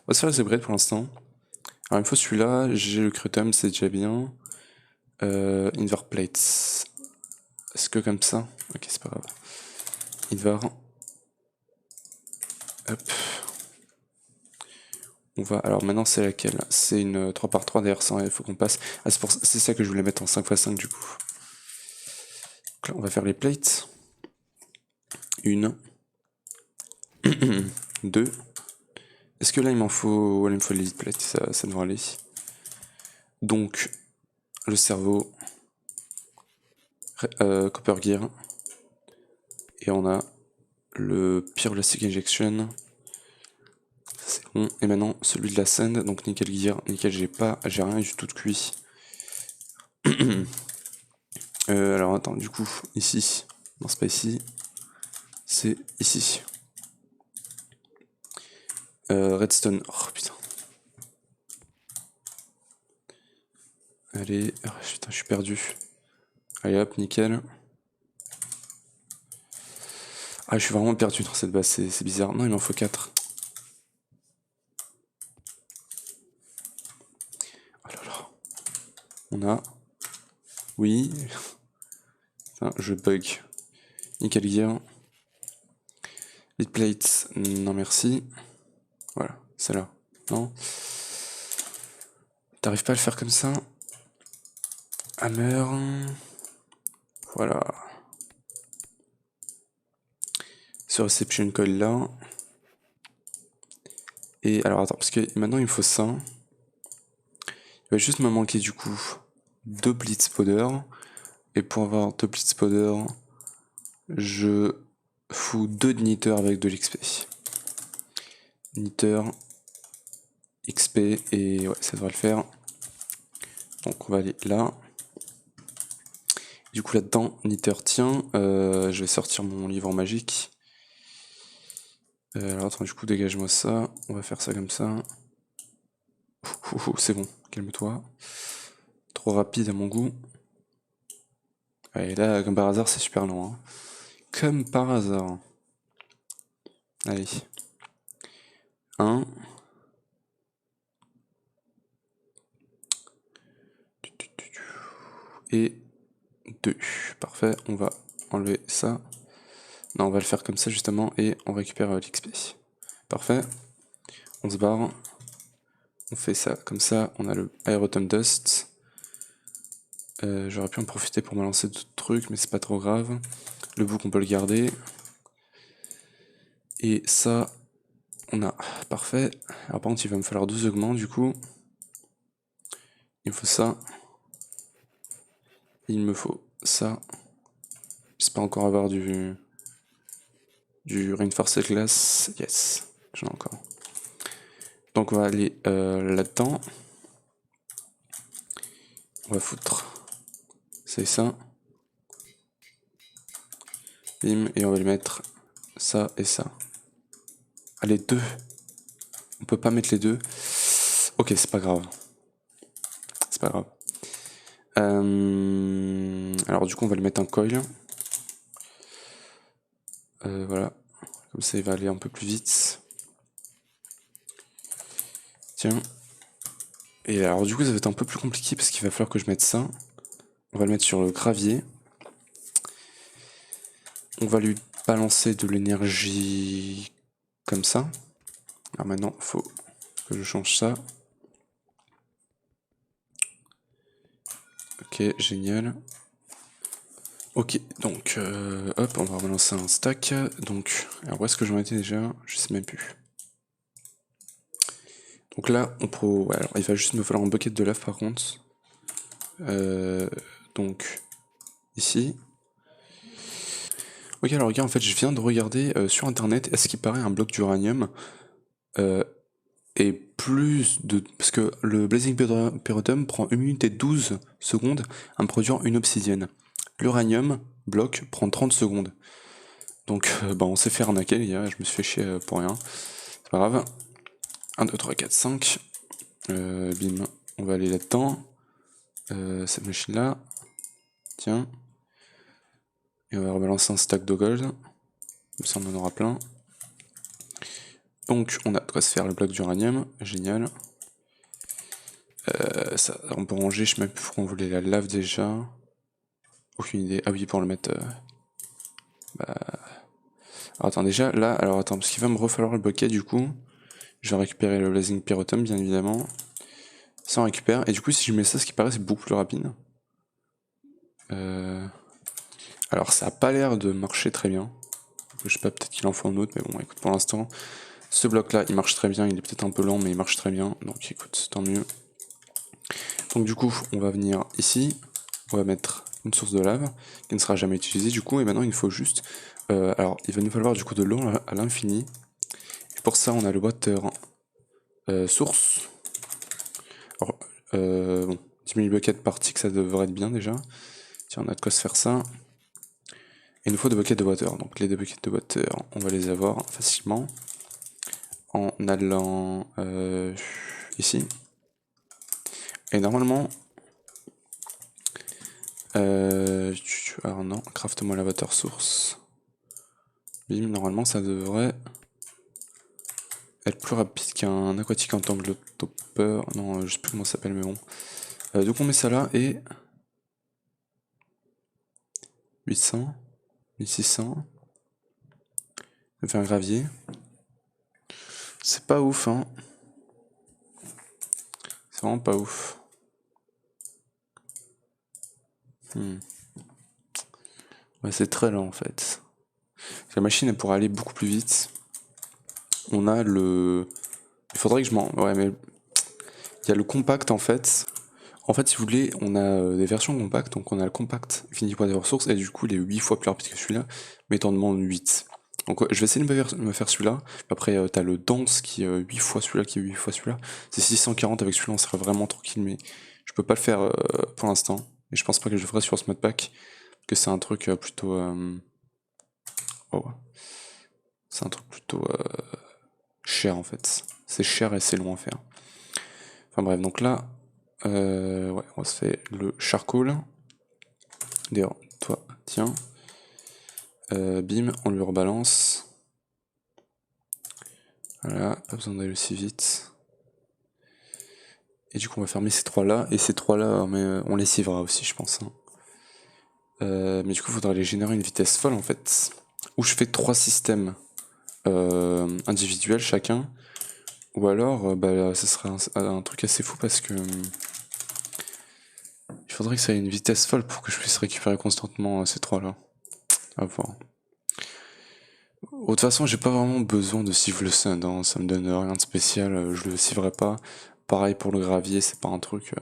On va se faire les upgrades pour l'instant. Alors, il me faut celui-là. J'ai le Crutum, c'est déjà bien. Invar Plates. Est-ce que comme ça? Ok, c'est pas grave. Invar. Hop. On va, alors maintenant c'est laquelle? C'est une 3x3 d'ailleurs, il faut qu'on passe. Ah, c'est ça que je voulais mettre en 5x5 du coup. Donc là, on va faire les plates. Une. Deux. Est-ce que là il m'en faut... Ouais, il me faut les lead plates, ça devrait aller. Donc, le cerveau. Copper gear. Et on a le Pyroclastic Injection. C'est bon. Et maintenant celui de la sand, donc nickel gear. Nickel, j'ai rien du tout de cuit. Alors attends, du coup, ici. Non, c'est pas ici. C'est ici. Redstone. Oh putain. Allez. Oh, putain, je suis perdu. Allez hop, nickel. Ah, je suis vraiment perdu dans cette base, c'est bizarre. Non, il m'en faut 4. Oh là là. On a. Oui. Putain, je bug. Nickel gear. Lead plates. Non, merci. Voilà, c'est là. Non. T'arrives pas à le faire comme ça? Hammer. Voilà. Ce reception coil là. Et alors attends, parce que maintenant il me faut ça. Il va juste me manquer du coup 2 blitz powder. Et pour avoir 2 blitz powder, je fous 2 de knitter avec de l'XP. Knitter. XP et ouais, ça devrait le faire. Donc on va aller là. Du coup là-dedans, Niter tient. Je vais sortir mon livre magique. Alors attends, du coup dégage-moi ça. On va faire ça comme ça. C'est bon, calme-toi. Trop rapide à mon goût. Et là, comme par hasard, c'est super lent. Hein. Comme par hasard. Allez. 1. Et 2. Parfait, on va enlever ça. Non, on va le faire comme ça justement et on récupère l'XP. Parfait. On se barre. On fait ça comme ça. On a le Aerotom Dust. J'aurais pu en profiter pour me lancer d'autres trucs, mais c'est pas trop grave. Le bouc, on peut le garder. Et ça, on a. Parfait. Alors par contre, il va me falloir 12 augments du coup. Il me faut ça. Il me faut ça. J'espère encore avoir du Reinforced Glass. Yes, j'en ai encore. Donc on va aller là-dedans. On va foutre. C'est ça. Bim, et on va lui mettre ça et ça. Ah, les deux. On peut pas mettre les deux. Ok, c'est pas grave. C'est pas grave. Alors du coup, on va lui mettre un coil. Voilà. Comme ça, il va aller un peu plus vite. Tiens. Et alors du coup, ça va être un peu plus compliqué parce qu'il va falloir que je mette ça. On va le mettre sur le gravier. On va lui balancer de l'énergie comme ça. Alors maintenant, il faut que je change ça. Ok, génial. Ok, donc hop, on va relancer un stack. Donc, alors où est-ce que j'en étais déjà? Je sais même plus. Donc là, ouais, alors il va juste me falloir un bucket de lave par contre. Donc ici. Ok, alors regarde, en fait, je viens de regarder sur internet, est-ce qu'il paraît un bloc d'uranium et plus de. Parce que le Blazing Pyrotum prend 1 minute et 12 secondes à me produire une obsidienne. L'uranium bloc prend 30 secondes. Donc, bah, on s'est fait arnaquer, les gars, je me suis fait chier pour rien. C'est pas grave. 1, 2, 3, 4, 5. Bim, on va aller là-dedans. Cette machine-là. Tiens. Et on va rebalancer un stack de gold. Comme ça, on en aura plein. Donc, on a de quoi se faire le bloc d'uranium. Génial. Ça, on peut ranger, je sais même plus pourquoi on voulait la lave déjà. Aucune idée. Ah oui, pour le mettre. Bah. Alors, attends, déjà, là, alors attends, parce qu'il va me refalloir le bucket du coup. Je vais récupérer le Blazing Pyrotum, bien évidemment. Ça, on récupère. Et du coup, si je mets ça, ce qui paraît, c'est beaucoup plus rapide. Alors, ça a pas l'air de marcher très bien. Je sais pas, peut-être qu'il en faut un autre, mais bon, écoute, pour l'instant, ce bloc-là, il marche très bien. Il est peut-être un peu lent, mais il marche très bien. Donc, écoute, tant mieux. Donc, du coup, on va venir ici. On va mettre une source de lave qui ne sera jamais utilisée, du coup. Et maintenant, il faut juste. Alors, il va nous falloir du coup de l'eau à l'infini. Et pour ça, on a le water source. Alors, bon, 10 000 buckets par tick, ça devrait être bien déjà. Tiens, on a de quoi se faire ça. Et il nous faut 2 buckets de water. Donc les 2 buckets de water, on va les avoir facilement. En allant ici. Et normalement... alors non, craft-moi la water source. Bim, normalement ça devrait être plus rapide qu'un aquatique entangle topper. Non, je sais plus comment ça s'appelle, mais bon. Donc on met ça là et... 800, 1600. Je fais un gravier. C'est pas ouf, hein. C'est vraiment pas ouf. Ouais, c'est très lent en fait. La machine elle pourrait aller beaucoup plus vite. On a le... Il faudrait que je m'en... Ouais, mais... Il y a le compact en fait. En fait, si vous voulez, on a des versions compactes. Donc on a le compact Infinity Water Source et du coup il est 8 fois plus rapide que celui-là. Mais t'en demandes 8. Donc ouais, je vais essayer de me faire celui-là. Après, t'as le danse qui est 8 fois celui-là, qui est 8 fois celui-là. C'est 640 avec celui-là, on serait vraiment tranquille, mais je peux pas le faire pour l'instant. Et je pense pas que je le ferai sur ce modpack, parce que c'est un truc plutôt... Oh, ouais. C'est un truc plutôt cher en fait. C'est cher et c'est long à faire. Enfin bref, donc là, ouais, on se fait le charcoal. D'ailleurs, toi, tiens. Bim, on lui rebalance. Voilà, pas besoin d'aller aussi vite. Et du coup, on va fermer ces trois-là. Et ces trois-là, on les civera aussi, je pense. Hein. Mais du coup, il faudra les générer une vitesse folle en fait. Où je fais 3 systèmes individuels chacun. Ou alors, bah, ça serait un truc assez fou parce que il faudrait que ça ait une vitesse folle pour que je puisse récupérer constamment ces trois-là. À voir. De toute façon, j'ai pas vraiment besoin de sieve le sand, hein. Ça me donne rien de spécial, je le siverai pas. Pareil pour le gravier, c'est pas un truc.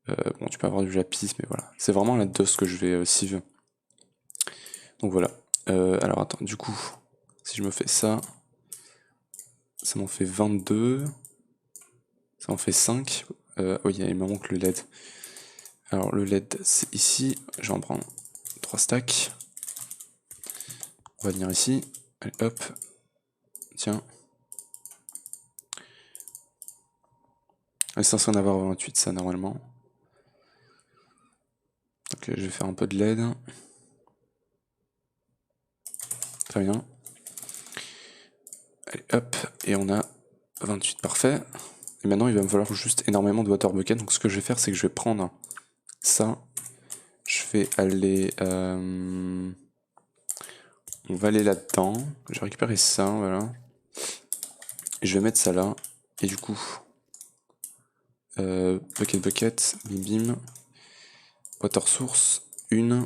Bon, tu peux avoir du lapis, mais voilà. C'est vraiment la dust que je vais sieve. Donc voilà. Alors attends, du coup, si je me fais ça, ça m'en fait 22. Ça en fait 5. Oui, il me manque le LED. Alors le LED, c'est ici. Je vais en prendre 3 stacks. On va venir ici. Allez, hop. Tiens. C'est censé en avoir 28, ça, normalement. Donc je vais faire un peu de LED. Très bien. Allez, hop. Et on a 28, parfait. Et maintenant, il va me falloir juste énormément de water bucket. Donc ce que je vais faire, c'est que je vais prendre ça. Je vais aller... on va aller là-dedans. Je vais récupérer ça, voilà. Et je vais mettre ça là. Et du coup... bucket, bim bim. Water source, une.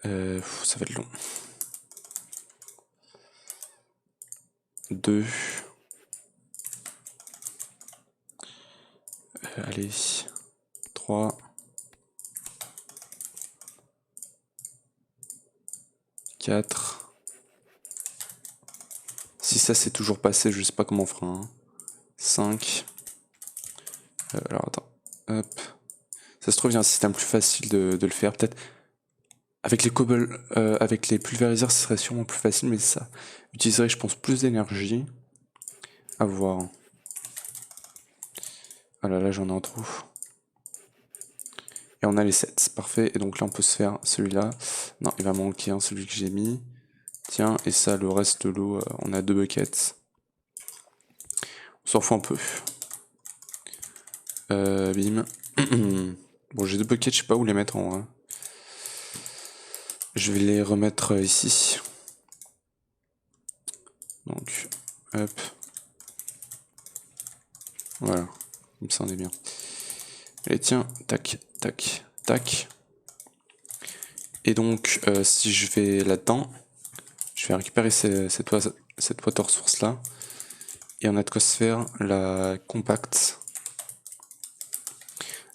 Ça va être long. 2. Allez. 3. 4. Si ça c'est toujours passé, je sais pas comment on fera. Hein. 5. Alors attends. Hop. Ça se trouve, il y a un système plus facile de le faire. Peut-être avec les avec les pulvériseurs, ce serait sûrement plus facile, mais ça utiliserait, je pense, plus d'énergie. À voir. Ah là là, j'en ai un trou. Et on a les 7, parfait. Et donc là, on peut se faire celui-là. Non, il va manquer un, celui que j'ai mis. Tiens, et ça, le reste de l'eau, on a 2 buckets. On s'en fout un peu. Bim. Bon, j'ai 2 buckets, je sais pas où les mettre en vrai. Je vais les remettre ici. Donc, hop. Voilà, comme ça on est bien. Allez, tiens, tac, tac, tac. Et donc, si je vais là-dedans, je vais récupérer cette water source là. Et on a de quoi se faire la compacte.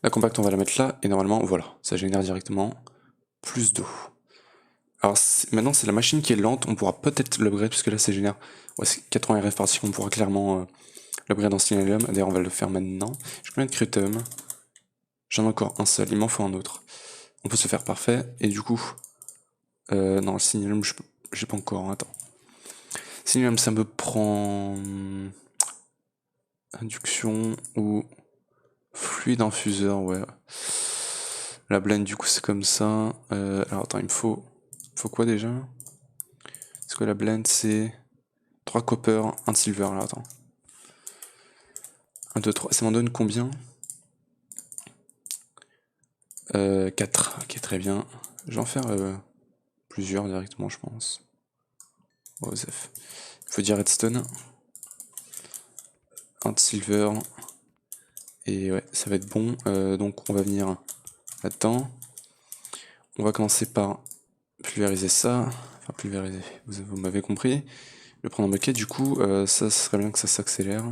La compacte, on va la mettre là. Et normalement, voilà, ça génère directement plus d'eau. Alors maintenant, c'est la machine qui est lente. On pourra peut-être l'upgrade, puisque là, ça génère c'est 80 RF par cycle. On pourra clairement l'upgrade en Stellium. D'ailleurs, on va le faire maintenant. Je peux mettre Crutum. J'en ai encore un seul, il m'en faut un autre. On peut se faire parfait. Et du coup, non, le Stellium, j'ai pas encore. Hein, attends. Stellium, ça me prend induction ou fluide infuseur, ouais. La blend, du coup, c'est comme ça. Alors attends, il me faut quoi déjà? C'est quoi la blend? C'est 3 copper, 1 silver. Alors attends. 1, 2, 3. Ça m'en donne combien? 4. Ok, très bien. Je vais en faire plusieurs directement, je pense. Oh, Zef. Il faut dire redstone. 1 de silver. Et ouais, ça va être bon. Donc on va venir là-dedans. On va commencer par pulvériser ça. Enfin, pulvériser, vous m'avez compris. Je vais prendre un bucket, du coup, ça serait bien que ça s'accélère.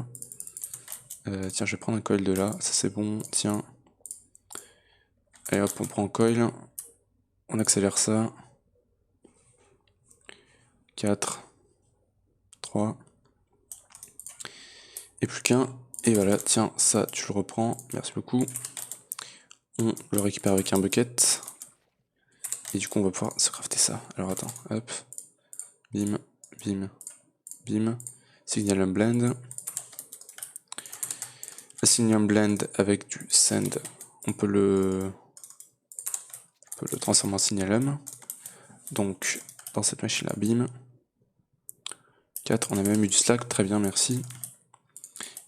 Tiens, je vais prendre un coil de là, ça c'est bon, tiens. Allez hop, on prend un coil. On accélère ça. 4, 3. Et plus qu'un. Et voilà, tiens, ça tu le reprends, merci beaucoup. On le récupère avec un bucket. Et du coup on va pouvoir se crafter ça. Alors attends, hop. Bim, bim, bim. Signalum blend. Le signalum blend avec du sand. On peut le transformer en signalum. Donc dans cette machine là, bim. 4, on a même eu du slack, très bien, merci.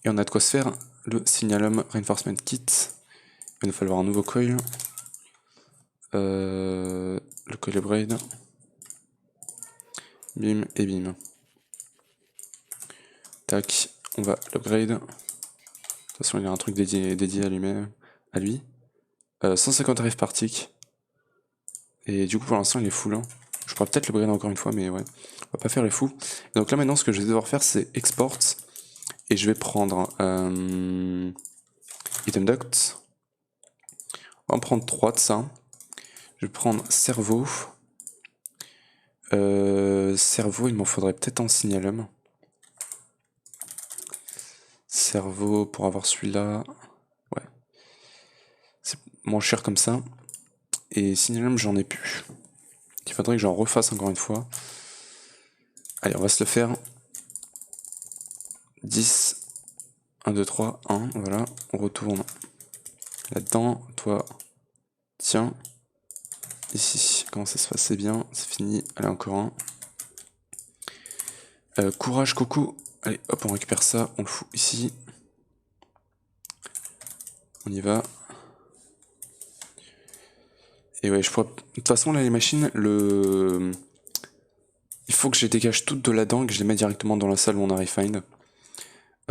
Et on a de quoi se faire le signalum reinforcement kit. Il va nous falloir un nouveau coil. Le coil upgrade. Bim et bim. Tac, on va l'upgrade. De toute façon, il y a un truc dédié à lui. 150 rêves par tick. Et du coup, pour l'instant, il est full. Hein. Je pourrais peut-être l'upgrade encore une fois, mais ouais. On va pas faire les fous. Et donc là, maintenant, ce que je vais devoir faire, c'est export. Et je vais prendre item duct. On va en prendre 3 de ça. Je vais prendre cerveau. Cerveau, il m'en faudrait peut-être en signalum. Cerveau, pour avoir celui-là. Ouais. C'est moins cher comme ça. Et signalum, j'en ai plus. Il faudrait que j'en refasse encore une fois. Allez, on va se le faire. 10. 1, 2, 3, 1. Voilà. On retourne là-dedans. Toi, tiens. Ici. Comment ça se passe? C'est bien. C'est fini. Allez, encore un. Courage, Coco. Allez, hop, on récupère ça. On le fout ici. On y va. Et ouais, je pourrais... De toute façon, là, les machines, il faut que je les dégage toutes de là-dedans et que je les mette directement dans la salle où on a refind.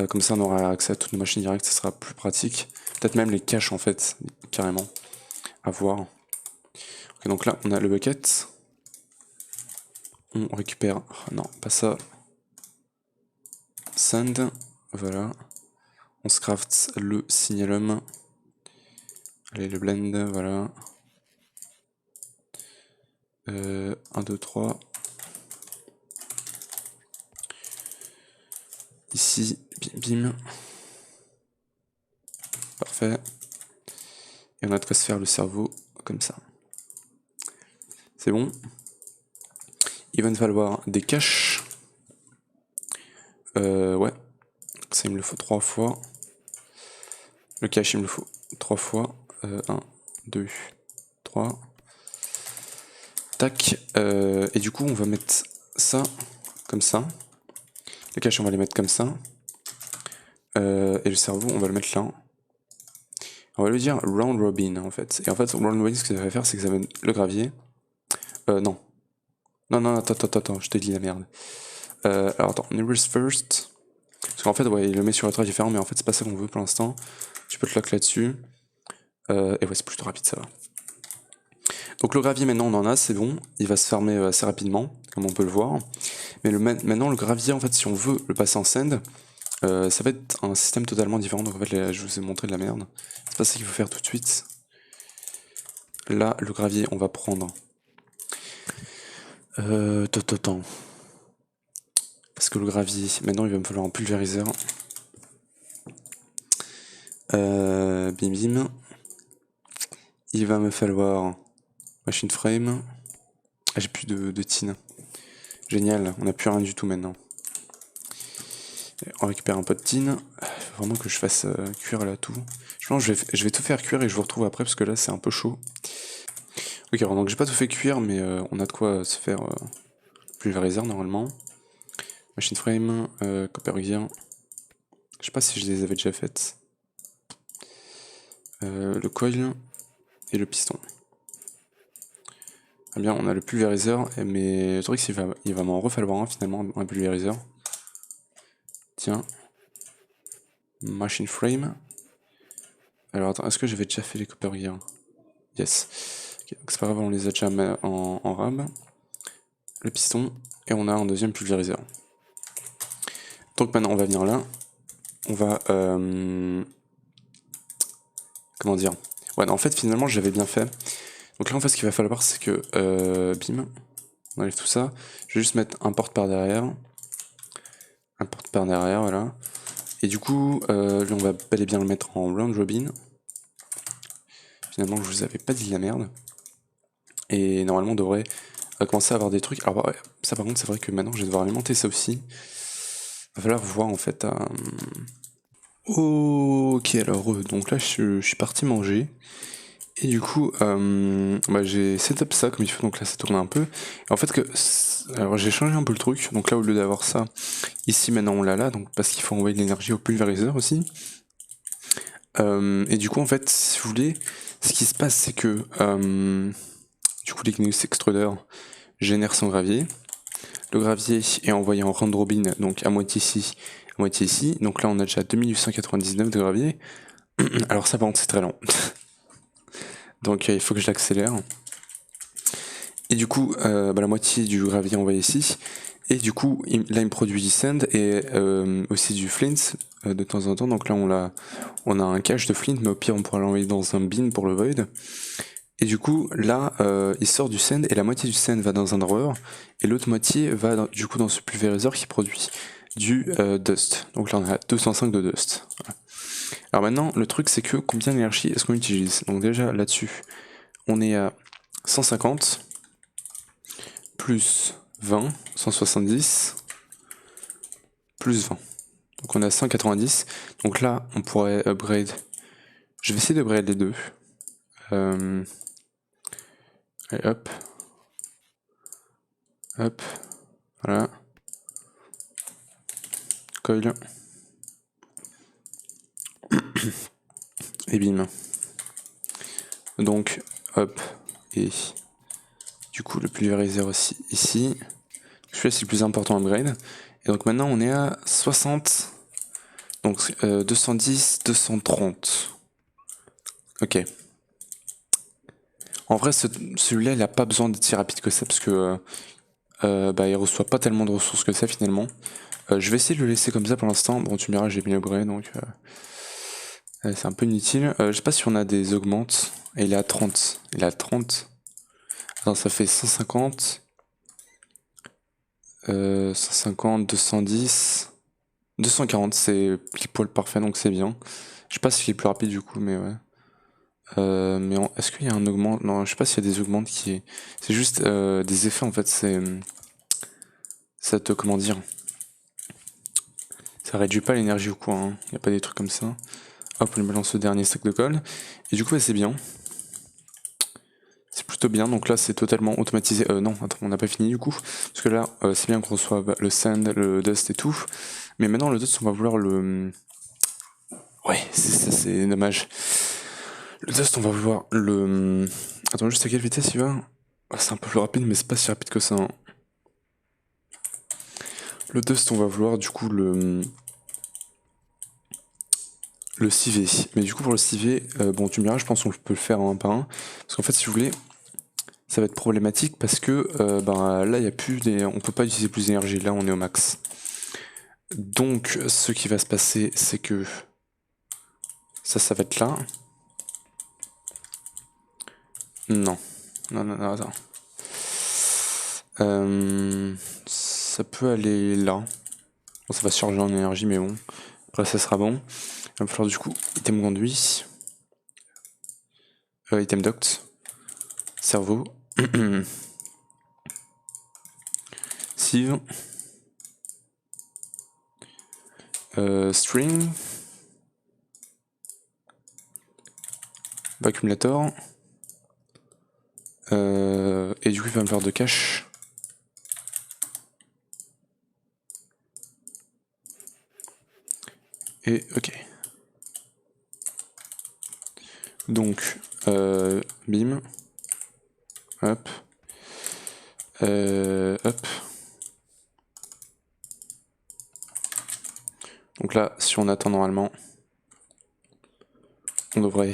Comme ça, on aura accès à toutes nos machines directes, ça sera plus pratique. Peut-être même les caches, en fait, carrément. À voir. Ok, donc là, on a le bucket. On récupère... Oh, non, pas ça. Sand. Voilà. On se craft le signalum. Allez, le blend, voilà. 1, 2, 3. Ici, bim, bim. Parfait. Et on a de quoi se faire le cerveau comme ça. C'est bon. Il va nous falloir des caches. Ouais. Ça, il me le faut 3 fois. Le cache, il me le faut 3 fois. 1, 2, 3. Tac. Et du coup, on va mettre ça comme ça. Les caches, on va les mettre comme ça. Et le cerveau, on va le mettre là. On va lui dire round robin en fait. Et en fait, round robin, ce que ça va faire, c'est que ça va le gravier. Non. Non, attends, je te dis la merde. Alors attends, nearest first. Parce qu'en fait, ouais, il le met sur un trait différent, mais en fait, c'est pas ça qu'on veut pour l'instant. Tu peux te lock là-dessus. Et ouais, c'est plutôt rapide, ça va. Donc le gravier, maintenant, on en a, c'est bon. Il va se fermer assez rapidement, comme on peut le voir. Mais maintenant, le gravier, en fait, si on veut le passer en send, ça va être un système totalement différent. Donc en fait, là, je vous ai montré de la merde. C'est pas ça qu'il faut faire tout de suite. Là, le gravier, on va prendre... Parce que le gravier, maintenant, il va me falloir un pulvériseur. Bim bim. Il va me falloir machine frame. Ah, j'ai plus de tin. Génial, on n'a plus rien du tout maintenant. On récupère un peu de tin. Il faut vraiment que je fasse cuire là tout. Je pense que je vais tout faire cuire et je vous retrouve après parce que là c'est un peu chaud. Ok, alors donc j'ai pas tout fait cuire mais on a de quoi se faire pulvériseur normalement. Machine frame, copper gear. Je sais pas si je les avais déjà faites. Le coil et le piston. Eh bien, on a le pulvériseur, mais le truc c'est qu'il va m'en refalloir un finalement, un pulvériseur. Tiens. Machine frame. Alors attends, est-ce que j'avais déjà fait les copper gear? Yes. Okay, donc c'est pas grave, on les a déjà en rab. Le piston, et on a un deuxième pulvériseur. Donc maintenant on va venir là. On va... comment dire? Ouais, non, en fait finalement j'avais bien fait. Donc là en fait ce qu'il va falloir c'est que... bim. On enlève tout ça. Je vais juste mettre un porte par derrière. Un porte par derrière, voilà. Et du coup, lui on va bel et bien le mettre en round robin. Finalement, je vous avais pas dit de la merde. Et normalement, on devrait commencer à avoir des trucs. Alors, ouais, ça par contre, c'est vrai que maintenant, je vais devoir alimenter ça aussi. Va falloir voir en fait. Ok, alors, donc là, je suis parti manger. Et du coup, j'ai setup ça comme il faut, donc là ça tourne un peu. Et en fait, alors j'ai changé un peu le truc, donc là au lieu d'avoir ça, ici maintenant on l'a là, donc parce qu'il faut envoyer de l'énergie au pulvériseur aussi. Et du coup, en fait, si vous voulez, ce qui se passe, c'est que du coup, l'Igneous Extruder génère son gravier. Le gravier est envoyé en round robin, donc à moitié ici, à moitié ici. Donc là, on a déjà 2899 de gravier. Alors ça, par contre, c'est très lent. Donc il faut que je l'accélère. Et du coup, la moitié du gravier envoyé ici. Et du coup, là, il me produit du sand et aussi du flint de temps en temps. Donc là, on a un cache de flint, mais au pire, on pourra l'envoyer dans un bin pour le void. Et du coup, là, il sort du sand et la moitié du sand va dans un drawer et l'autre moitié va du coup dans ce pulvériseur qui produit du dust. Donc là, on a 205 de dust. Voilà. Alors maintenant, le truc, c'est que combien d'énergie est-ce qu'on utilise? Donc déjà, là-dessus, on est à 150 plus 20, 170 plus 20. Donc on a 190. Donc là, on pourrait upgrade. Je vais essayer d'upgrade les deux. Allez, hop. Hop. Voilà. Coil. Et bim. Donc, hop. Et du coup, le pulvériseur aussi ici. Celui-là, c'est le plus important upgrade. Et donc maintenant, on est à 60. Donc 210, 230. Ok. En vrai, celui-là, il a pas besoin d'être si rapide que ça parce que il reçoit pas tellement de ressources que ça finalement. Je vais essayer de le laisser comme ça pour l'instant. Bon, tu me diras, j'ai mis l'upgrade donc c'est un peu inutile. Je sais pas si on a des augmentes. Et il est à 30. Il est à 30. Attends, ça fait 150. 150, 210. 240, c'est pile poil parfait donc c'est bien. Je sais pas s'il est plus rapide du coup, mais ouais. Mais est-ce qu'il y a un augmente? Non, je sais pas s'il y a des augmentes qui. C'est juste des effets en fait, c'est. Ça te. Comment dire? Ça réduit pas l'énergie ou quoi, hein. Y a pas des trucs comme ça. Hop, on balance le dernier stack de colle. Et du coup, c'est bien. C'est plutôt bien, donc là c'est totalement automatisé. Non, attends, on n'a pas fini du coup. Parce que là, c'est bien qu'on reçoive le sand, le dust et tout. Mais maintenant, le dust, on va vouloir le. Ouais, c'est dommage. Le dust, on va vouloir le. Attends, juste à quelle vitesse il va? C'est un peu plus rapide, mais c'est pas si rapide que ça, hein. Le dust, on va vouloir du coup le civet. Mais du coup, pour le civet, bon, tu me diras, je pense qu'on peut le faire un par un. Parce qu'en fait, si vous voulez, ça va être problématique parce que là, il y a plus on peut pas utiliser plus d'énergie. Là, on est au max. Donc, ce qui va se passer, c'est que ça va être là. Non. Non, non, non, attends. Ça peut aller là. Bon, ça va se charger en énergie, mais bon. Après, ça sera bon. Il va falloir du coup, item conduit. Item duct. Cerveau. Sieve. String. Accumulator. Et du coup, il va me faire de cache. Et ok. Donc, bim. Hop. Hop. Donc là, si on attend normalement, on devrait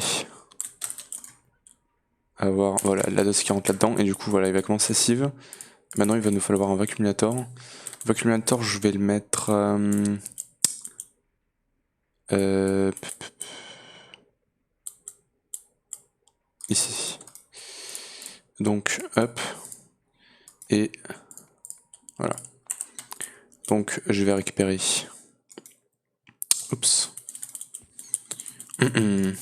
avoir voilà, la dose qui rentre là-dedans. Et du coup, voilà, il va commencer à sieve. Maintenant, il va nous falloir un vacuumulator. Vacuumulator, je vais le mettre. Ici. Donc, hop. Et voilà. Donc je vais récupérer. Oups. Il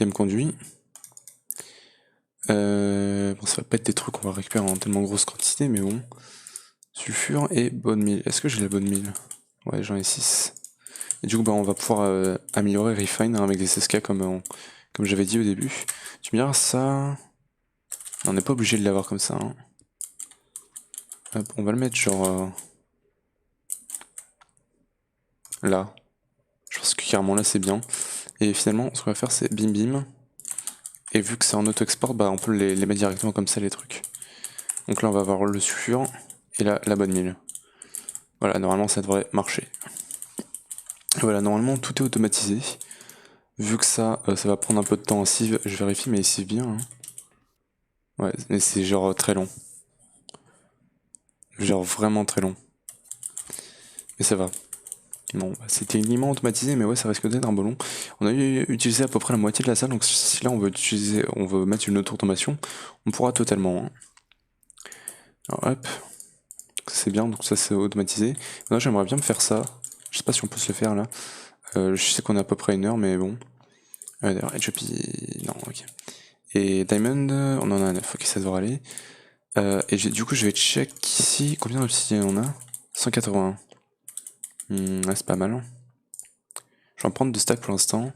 me conduit. Bon, ça va pas être des trucs qu'on va récupérer en tellement grosse quantité, mais bon. Sulfure et bonne mine. Est-ce que j'ai la bonne mine? Ouais, j'en ai 6. Et du coup, bah, on va pouvoir améliorer Refine hein, avec des SK comme j'avais dit au début. Tu me diras, ça... On n'est pas obligé de l'avoir comme ça. Hein. Hop, on va le mettre genre... là. Je pense que carrément là, c'est bien. Et finalement, ce qu'on va faire, c'est bim bim. Et vu que c'est en auto-export, bah, on peut les mettre directement comme ça, les trucs. Donc là, on va avoir le sulfure. Et là, la bonne mine. Voilà, normalement, ça devrait marcher. Et voilà, normalement, tout est automatisé. Vu que ça va prendre un peu de temps en sieve, je vérifie, mais il sieve bien. Hein. Ouais, mais c'est genre très long. Genre vraiment très long. Mais ça va. Bon, bah, c'était uniquement automatisé, mais ouais, ça risque d'être un peu long. On a utilisé à peu près la moitié de la salle, donc si là on veut mettre une autre automation, on pourra totalement. Hein. Alors hop, c'est bien, donc ça c'est automatisé. Maintenant j'aimerais bien me faire ça. Je sais pas si on peut se le faire là. Je sais qu'on a à peu près 1 heure, mais bon. D'ailleurs, HP, non, ok. Et Diamond, on en a 9, ok, ça devrait aller. Et du coup, je vais check ici. Combien d'obsidienne on a? 181. Ouais, c'est pas mal. Hein. Je vais en prendre 2 stacks pour l'instant.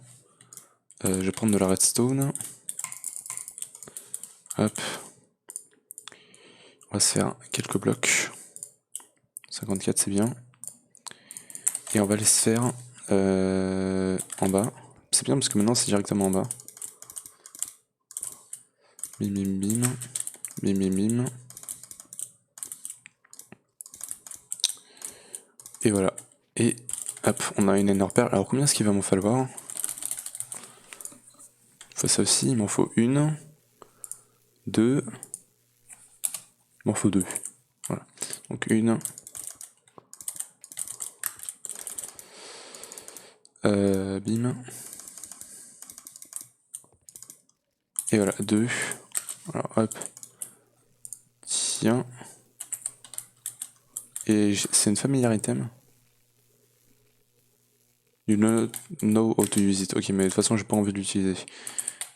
Je vais prendre de la redstone. Hop. On va se faire quelques blocs. 54, c'est bien. Et on va les se faire en bas. C'est bien parce que maintenant c'est directement en bas. Bim bim bim. Bim bim bim. Et voilà. Et hop, on a une Ender Pearl. Alors combien est-ce qu'il va m'en falloir? Il faut ça aussi, il m'en faut 1, 2. Il m'en faut 2. Voilà. Donc 1. Bim. Et voilà, 2. Alors hop. Tiens. Et c'est une familiar item. You know how to use it. Ok, mais de toute façon, j'ai pas envie de l'utiliser.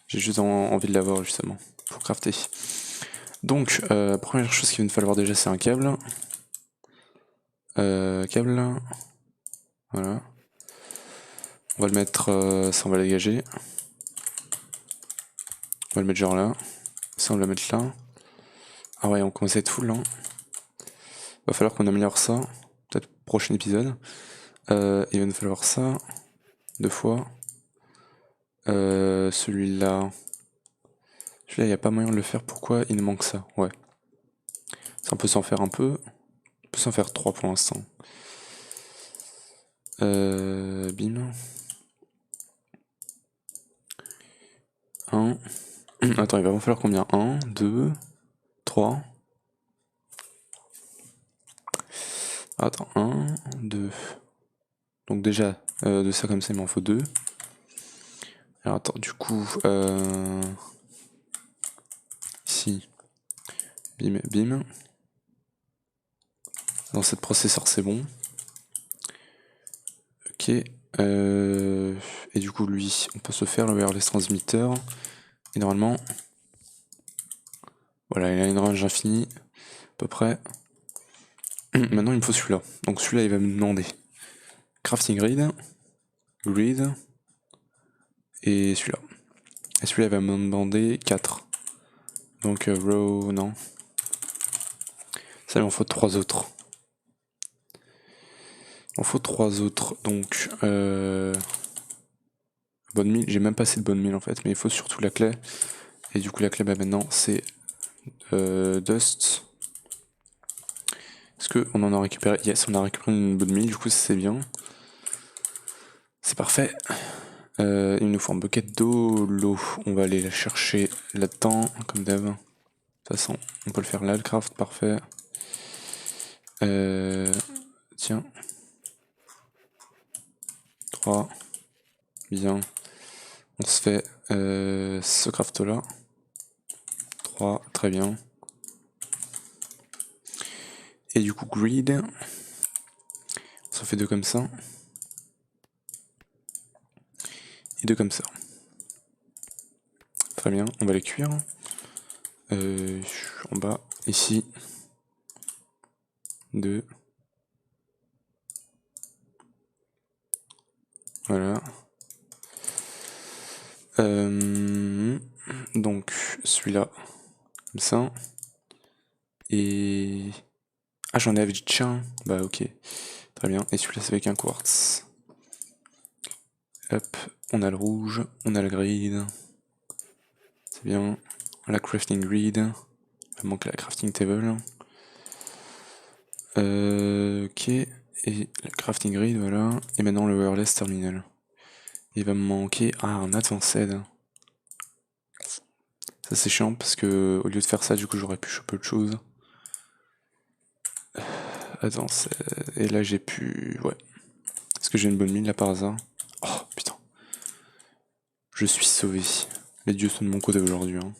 J'ai juste envie de l'avoir justement pour crafter. Donc, première chose qu'il va nous falloir déjà, c'est un câble. Câble. Voilà. On va le mettre. Ça, on va le dégager. On va le mettre genre là. Ça, on va le mettre là. Ah ouais, on commence à être full là. Va falloir qu'on améliore ça. Peut-être prochain épisode. Il va nous falloir ça. 2 fois. Celui-là. Celui-là, il n'y a pas moyen de le faire. Pourquoi il nous manque ça? Ouais. Ça, on peut s'en faire un peu. On peut s'en faire 3 pour l'instant. Bim. 1. Attends, il va me falloir combien? 1, 2, 3. Attends, 1, 2. Donc déjà, de ça comme ça, il m'en faut 2. Alors attends, du coup, ici, bim, bim. Dans cette processeur, c'est bon. Ok. Et du coup, lui, on peut se faire le wireless transmitter. Et normalement, voilà, il a une range infinie, à peu près. Maintenant, il me faut celui-là. Donc celui-là, il va me demander crafting grid, et celui-là. Et celui-là, il va me demander 4. Donc row, non. Ça, il en faut 3 autres. Il en faut 3 autres, donc bonne mine, j'ai même pas assez de bonne mine en fait, mais il faut surtout la clé. Et du coup la clé bah maintenant c'est dust. Est-ce qu'on en a récupéré? Yes, on a récupéré une bonne mine, du coup c'est bien. C'est parfait. Il nous faut un bucket d'eau, l'eau, on va aller la chercher là-dedans, comme d'hab. De toute façon, on peut le faire là, le craft, parfait. Tiens. 3. Bien. On se fait ce craft là. 3, très bien. Et du coup, grid. On s'en fait 2 comme ça. Et 2 comme ça. Très bien, on va les cuire. En bas, ici. 2. Voilà. Donc, celui-là, comme ça. Et... Ah, j'en ai avec du tien. Bah, ok. Très bien. Et celui-là, c'est avec un quartz. Hop, on a le rouge, on a le grid. C'est bien. La crafting grid. Il me manque la crafting table. Ok. Et la crafting grid, voilà. Et maintenant le wireless terminal. Il va me manquer... Ah, un advanced. Ça c'est chiant parce que au lieu de faire ça, du coup j'aurais pu choper autre chose. Advanced. Et là j'ai pu... Ouais. Est-ce que j'ai une bonne mine là par hasard? Oh putain. Je suis sauvé. Les dieux sont de mon côté aujourd'hui. Hein.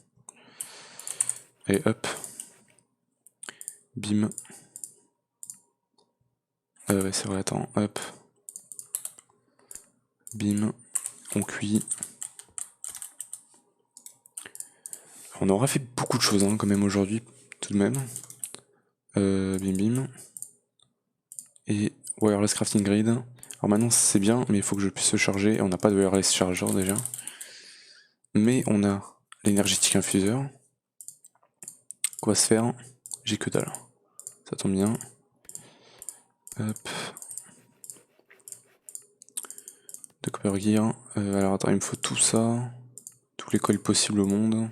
Allez hop. Bim. Ouais c'est vrai, attends, hop. Bim. On cuit. On aura fait beaucoup de choses hein, quand même aujourd'hui, tout de même. Bim bim. Et wireless crafting grid. Alors maintenant c'est bien, mais il faut que je puisse se charger. Et on n'a pas de wireless charger déjà. Mais on a l'énergétique infuseur. Quoi se faire? J'ai que dalle. Ça tombe bien. Hop. De copper gear. Alors attends, il me faut tout ça. Tous les coils possibles au monde.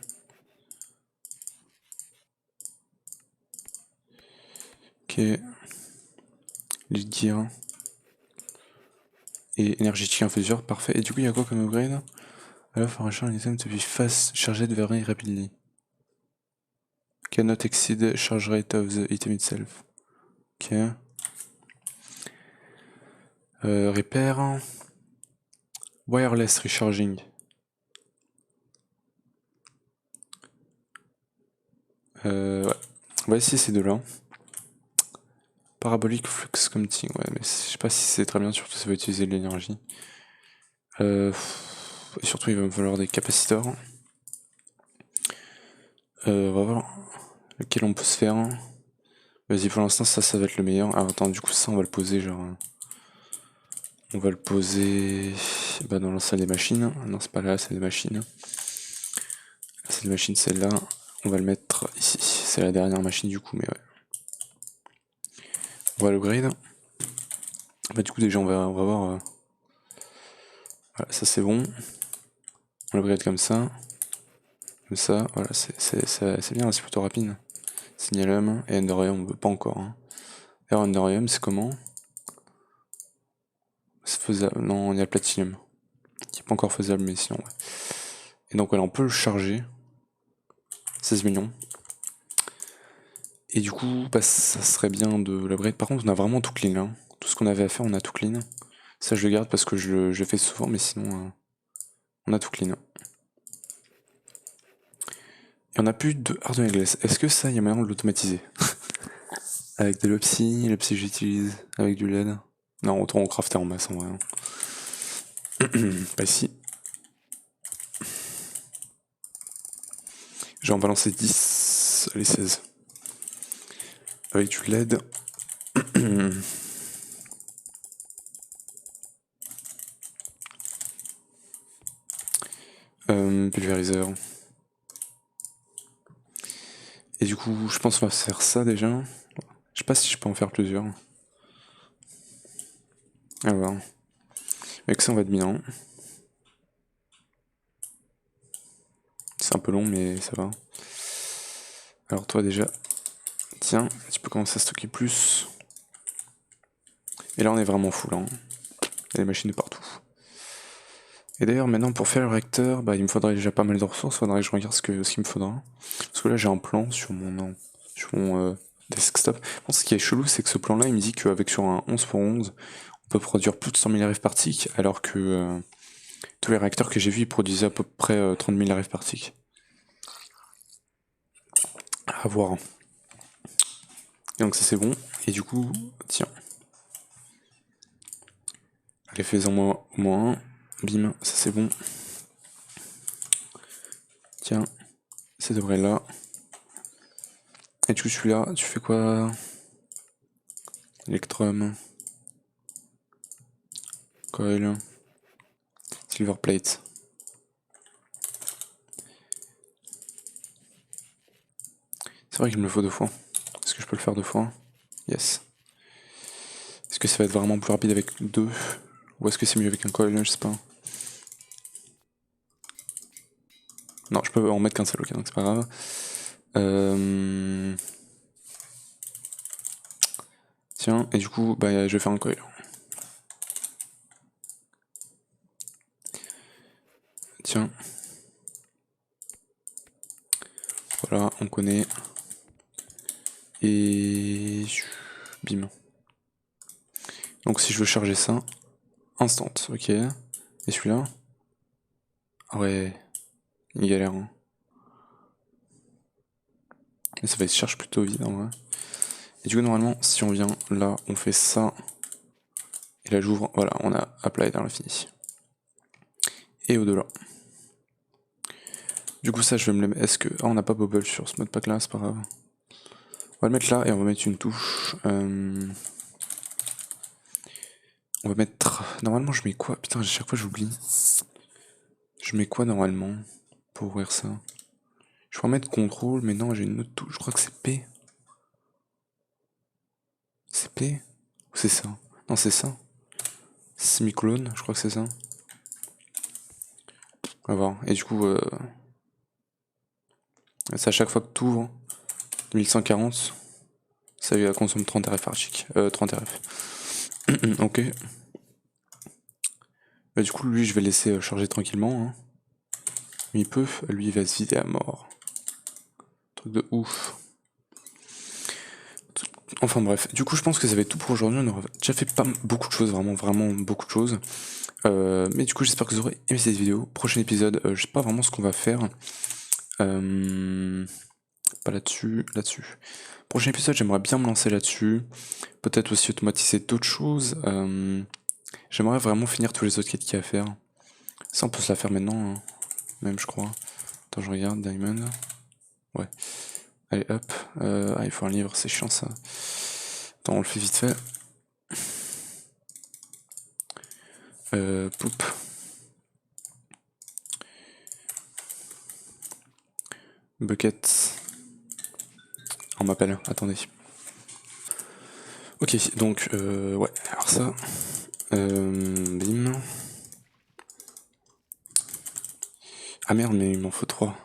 Ok. Lead gear. Et énergétique infuseur, parfait. Et du coup, il y a quoi comme upgrade? Alors, for a charge item to be fast charged very rapidly. Cannot exceed charge rate of the item itself. Ok. Repair. Wireless recharging. Ouais. On va essayer ces deux-là. Parabolic flux commuting. Ouais, mais je sais pas si c'est très bien, surtout ça va utiliser de l'énergie. Et surtout, il va me falloir des capaciteurs. On va voir lequel on peut se faire. Vas-y, pour l'instant, ça va être le meilleur. Alors, attends, du coup, ça, on va le poser genre. On va le poser bah, dans la salle des machines. Non, c'est pas là, la salle des machines. La salle des machines, celle-là. On va le mettre ici. C'est la dernière machine du coup, mais ouais. On va l'upgrade. Bah, du coup, déjà, on va voir. Voilà, ça c'est bon. On l'upgrade comme ça. Comme ça, voilà, c'est bien, c'est plutôt rapide. Signalum et Endorium, on veut pas encore. Hein. Alors, Endorium, c'est comment? C'est faisable. Non, il y a le Platinum. Qui est pas encore faisable, mais sinon, ouais. Et donc, voilà, on peut le charger. 16 millions. Et du coup, bah, ça serait bien de l'upgrade. Par contre, on a vraiment tout clean là. Tout ce qu'on avait à faire, on a tout clean. Ça, je le garde parce que je le fais souvent, mais sinon, on a tout clean. Et on a plus de hardware glace. Est-ce que ça, il y a moyen de l'automatiser? Avec de l'opsy, l'opsy j'utilise avec du LED. Non, autant on crafter en masse en vrai. Pas ici. Je vais en balancer 10, allez 16. Avec du LED. Pulvériseur. Et du coup, je pense qu'on va faire ça déjà. Je sais pas si je peux en faire plusieurs. À voir. Avec ça, on va être bien. C'est un peu long, mais ça va. Alors toi déjà, tiens, tu peux commencer à stocker plus. Et là, on est vraiment full. Hein. Il y a des machines de partout. Et d'ailleurs, maintenant, pour faire le réacteur, bah, il me faudrait déjà pas mal de ressources. Il faudrait que je regarde ce qu'il me faudra. Parce que là, j'ai un plan sur mon desktop. Bon, ce qui est chelou, c'est que ce plan-là, il me dit qu'avec sur un 11x11, on peut produire plus de 100 000 RF par tick, alors que tous les réacteurs que j'ai vus, ils produisaient à peu près 30 000 RF par tick. À voir. Et donc ça c'est bon. Et du coup, tiens. Allez, fais-en moi au moins un. Bim, ça c'est bon. Tiens, ça devrait là. Et du coup celui-là, tu fais quoi? Electrum. Coil. Silver plate. C'est vrai qu'il me le faut 2 fois. Est-ce que je peux le faire 2 fois? Yes. Est-ce que ça va être vraiment plus rapide avec 2? Ou est-ce que c'est mieux avec un coil? Je sais pas. Non, je peux en mettre qu'un seul, ok, donc c'est pas grave. Tiens, et du coup, bah, je vais faire un coil. Tiens. Voilà, on connaît. Et... bim. Donc si je veux charger ça, instant, ok. Et celui-là? Ah ouais, il galère. Hein. Mais ça va, il se charge plutôt vite en vrai. Et du coup, normalement, si on vient là, on fait ça. Et là, j'ouvre, voilà, on a apply dans l'infini. Et au-delà. Du coup, ça, je vais me le mettre. Est-ce que. Ah, on n'a pas bubble sur ce mode pack là, c'est pas grave. On va le mettre là et on va mettre une touche. On va mettre. Normalement, je mets quoi? Putain, à chaque fois, j'oublie. Je mets quoi normalement pour ouvrir ça? Je pourrais mettre contrôle, mais non, j'ai une autre touche. Je crois que c'est P. C'est P? Ou c'est ça? Non, c'est ça. Semi-clone, je crois que c'est ça. On va voir. Et du coup, c'est à chaque fois que tu ouvres 1140, ça consomme 30 RF archic. 30 RF. Ok. Bah, du coup, lui, je vais laisser charger tranquillement. Hein. Il peut, lui, il va se vider à mort. Truc de ouf. Enfin bref, du coup je pense que ça va être tout pour aujourd'hui, on aura déjà fait pas beaucoup de choses, vraiment beaucoup de choses. Mais du coup j'espère que vous aurez aimé cette vidéo. Prochain épisode, je sais pas vraiment ce qu'on va faire. Pas là-dessus, là-dessus. Prochain épisode, j'aimerais bien me lancer là-dessus. Peut-être aussi automatiser d'autres choses. J'aimerais vraiment finir tous les autres quêtes qu'il y a à faire. Ça on peut se la faire maintenant, hein. Même je crois. Attends, je regarde, Diamond. Ouais. Allez hop. Il faut un livre, c'est chiant ça. Attends, on le fait vite fait. Poup. Bucket. On m'appelle, attendez. Ok, donc, ouais, alors ça. Bim. Ah merde, mais il m'en faut 3.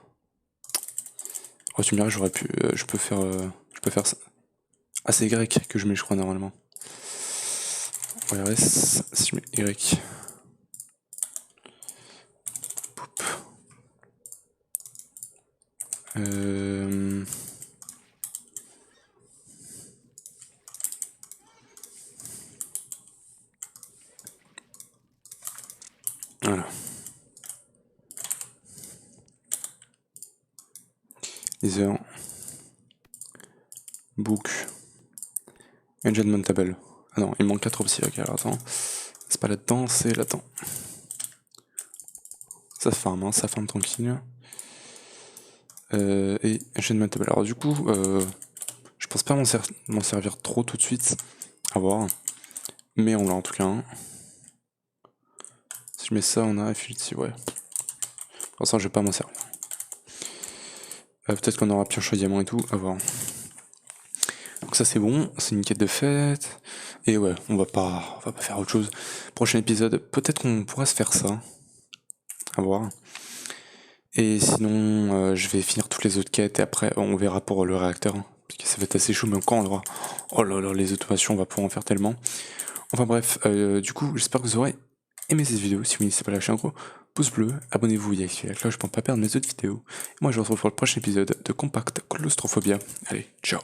Oh, tu me dirais, j'aurais pu. Je peux faire. Je peux faire ça. Ah, c'est Y que je mets, je crois, normalement. ORS, si je mets Y. Poup. Voilà. Ether. Book. Enchantment table. Ah non, il manque 4 options. Ok, alors attends. C'est pas là-dedans, c'est là-dedans. Ça farm, hein, ça farm tranquille. Et enchantment table. Alors du coup, je pense pas m'en servir trop tout de suite. À voir. Mais on l'a en tout cas un. Si je mets ça, on a Affinity, ouais. Pour l'instant, je vais pas m'en servir. Peut-être qu'on aura pioche au diamant et tout, à voir. Donc ça c'est bon, c'est une quête de fête. Et ouais, on va pas faire autre chose. Prochain épisode, peut-être qu'on pourra se faire ça. À voir. Et sinon, je vais finir toutes les autres quêtes et après on verra pour le réacteur. Hein, parce que ça va être assez chaud, mais quand on aura... Oh là là, les automations, on va pouvoir en faire tellement. Enfin bref, du coup, j'espère que vous aurez aimé cette vidéo. Si vous n'hésitez pas à lâcher un gros pouce bleu, abonnez-vous et activez la cloche pour ne pas perdre mes autres vidéos. Et moi je vous retrouve pour le prochain épisode de Compact Claustrophobia. Allez, ciao.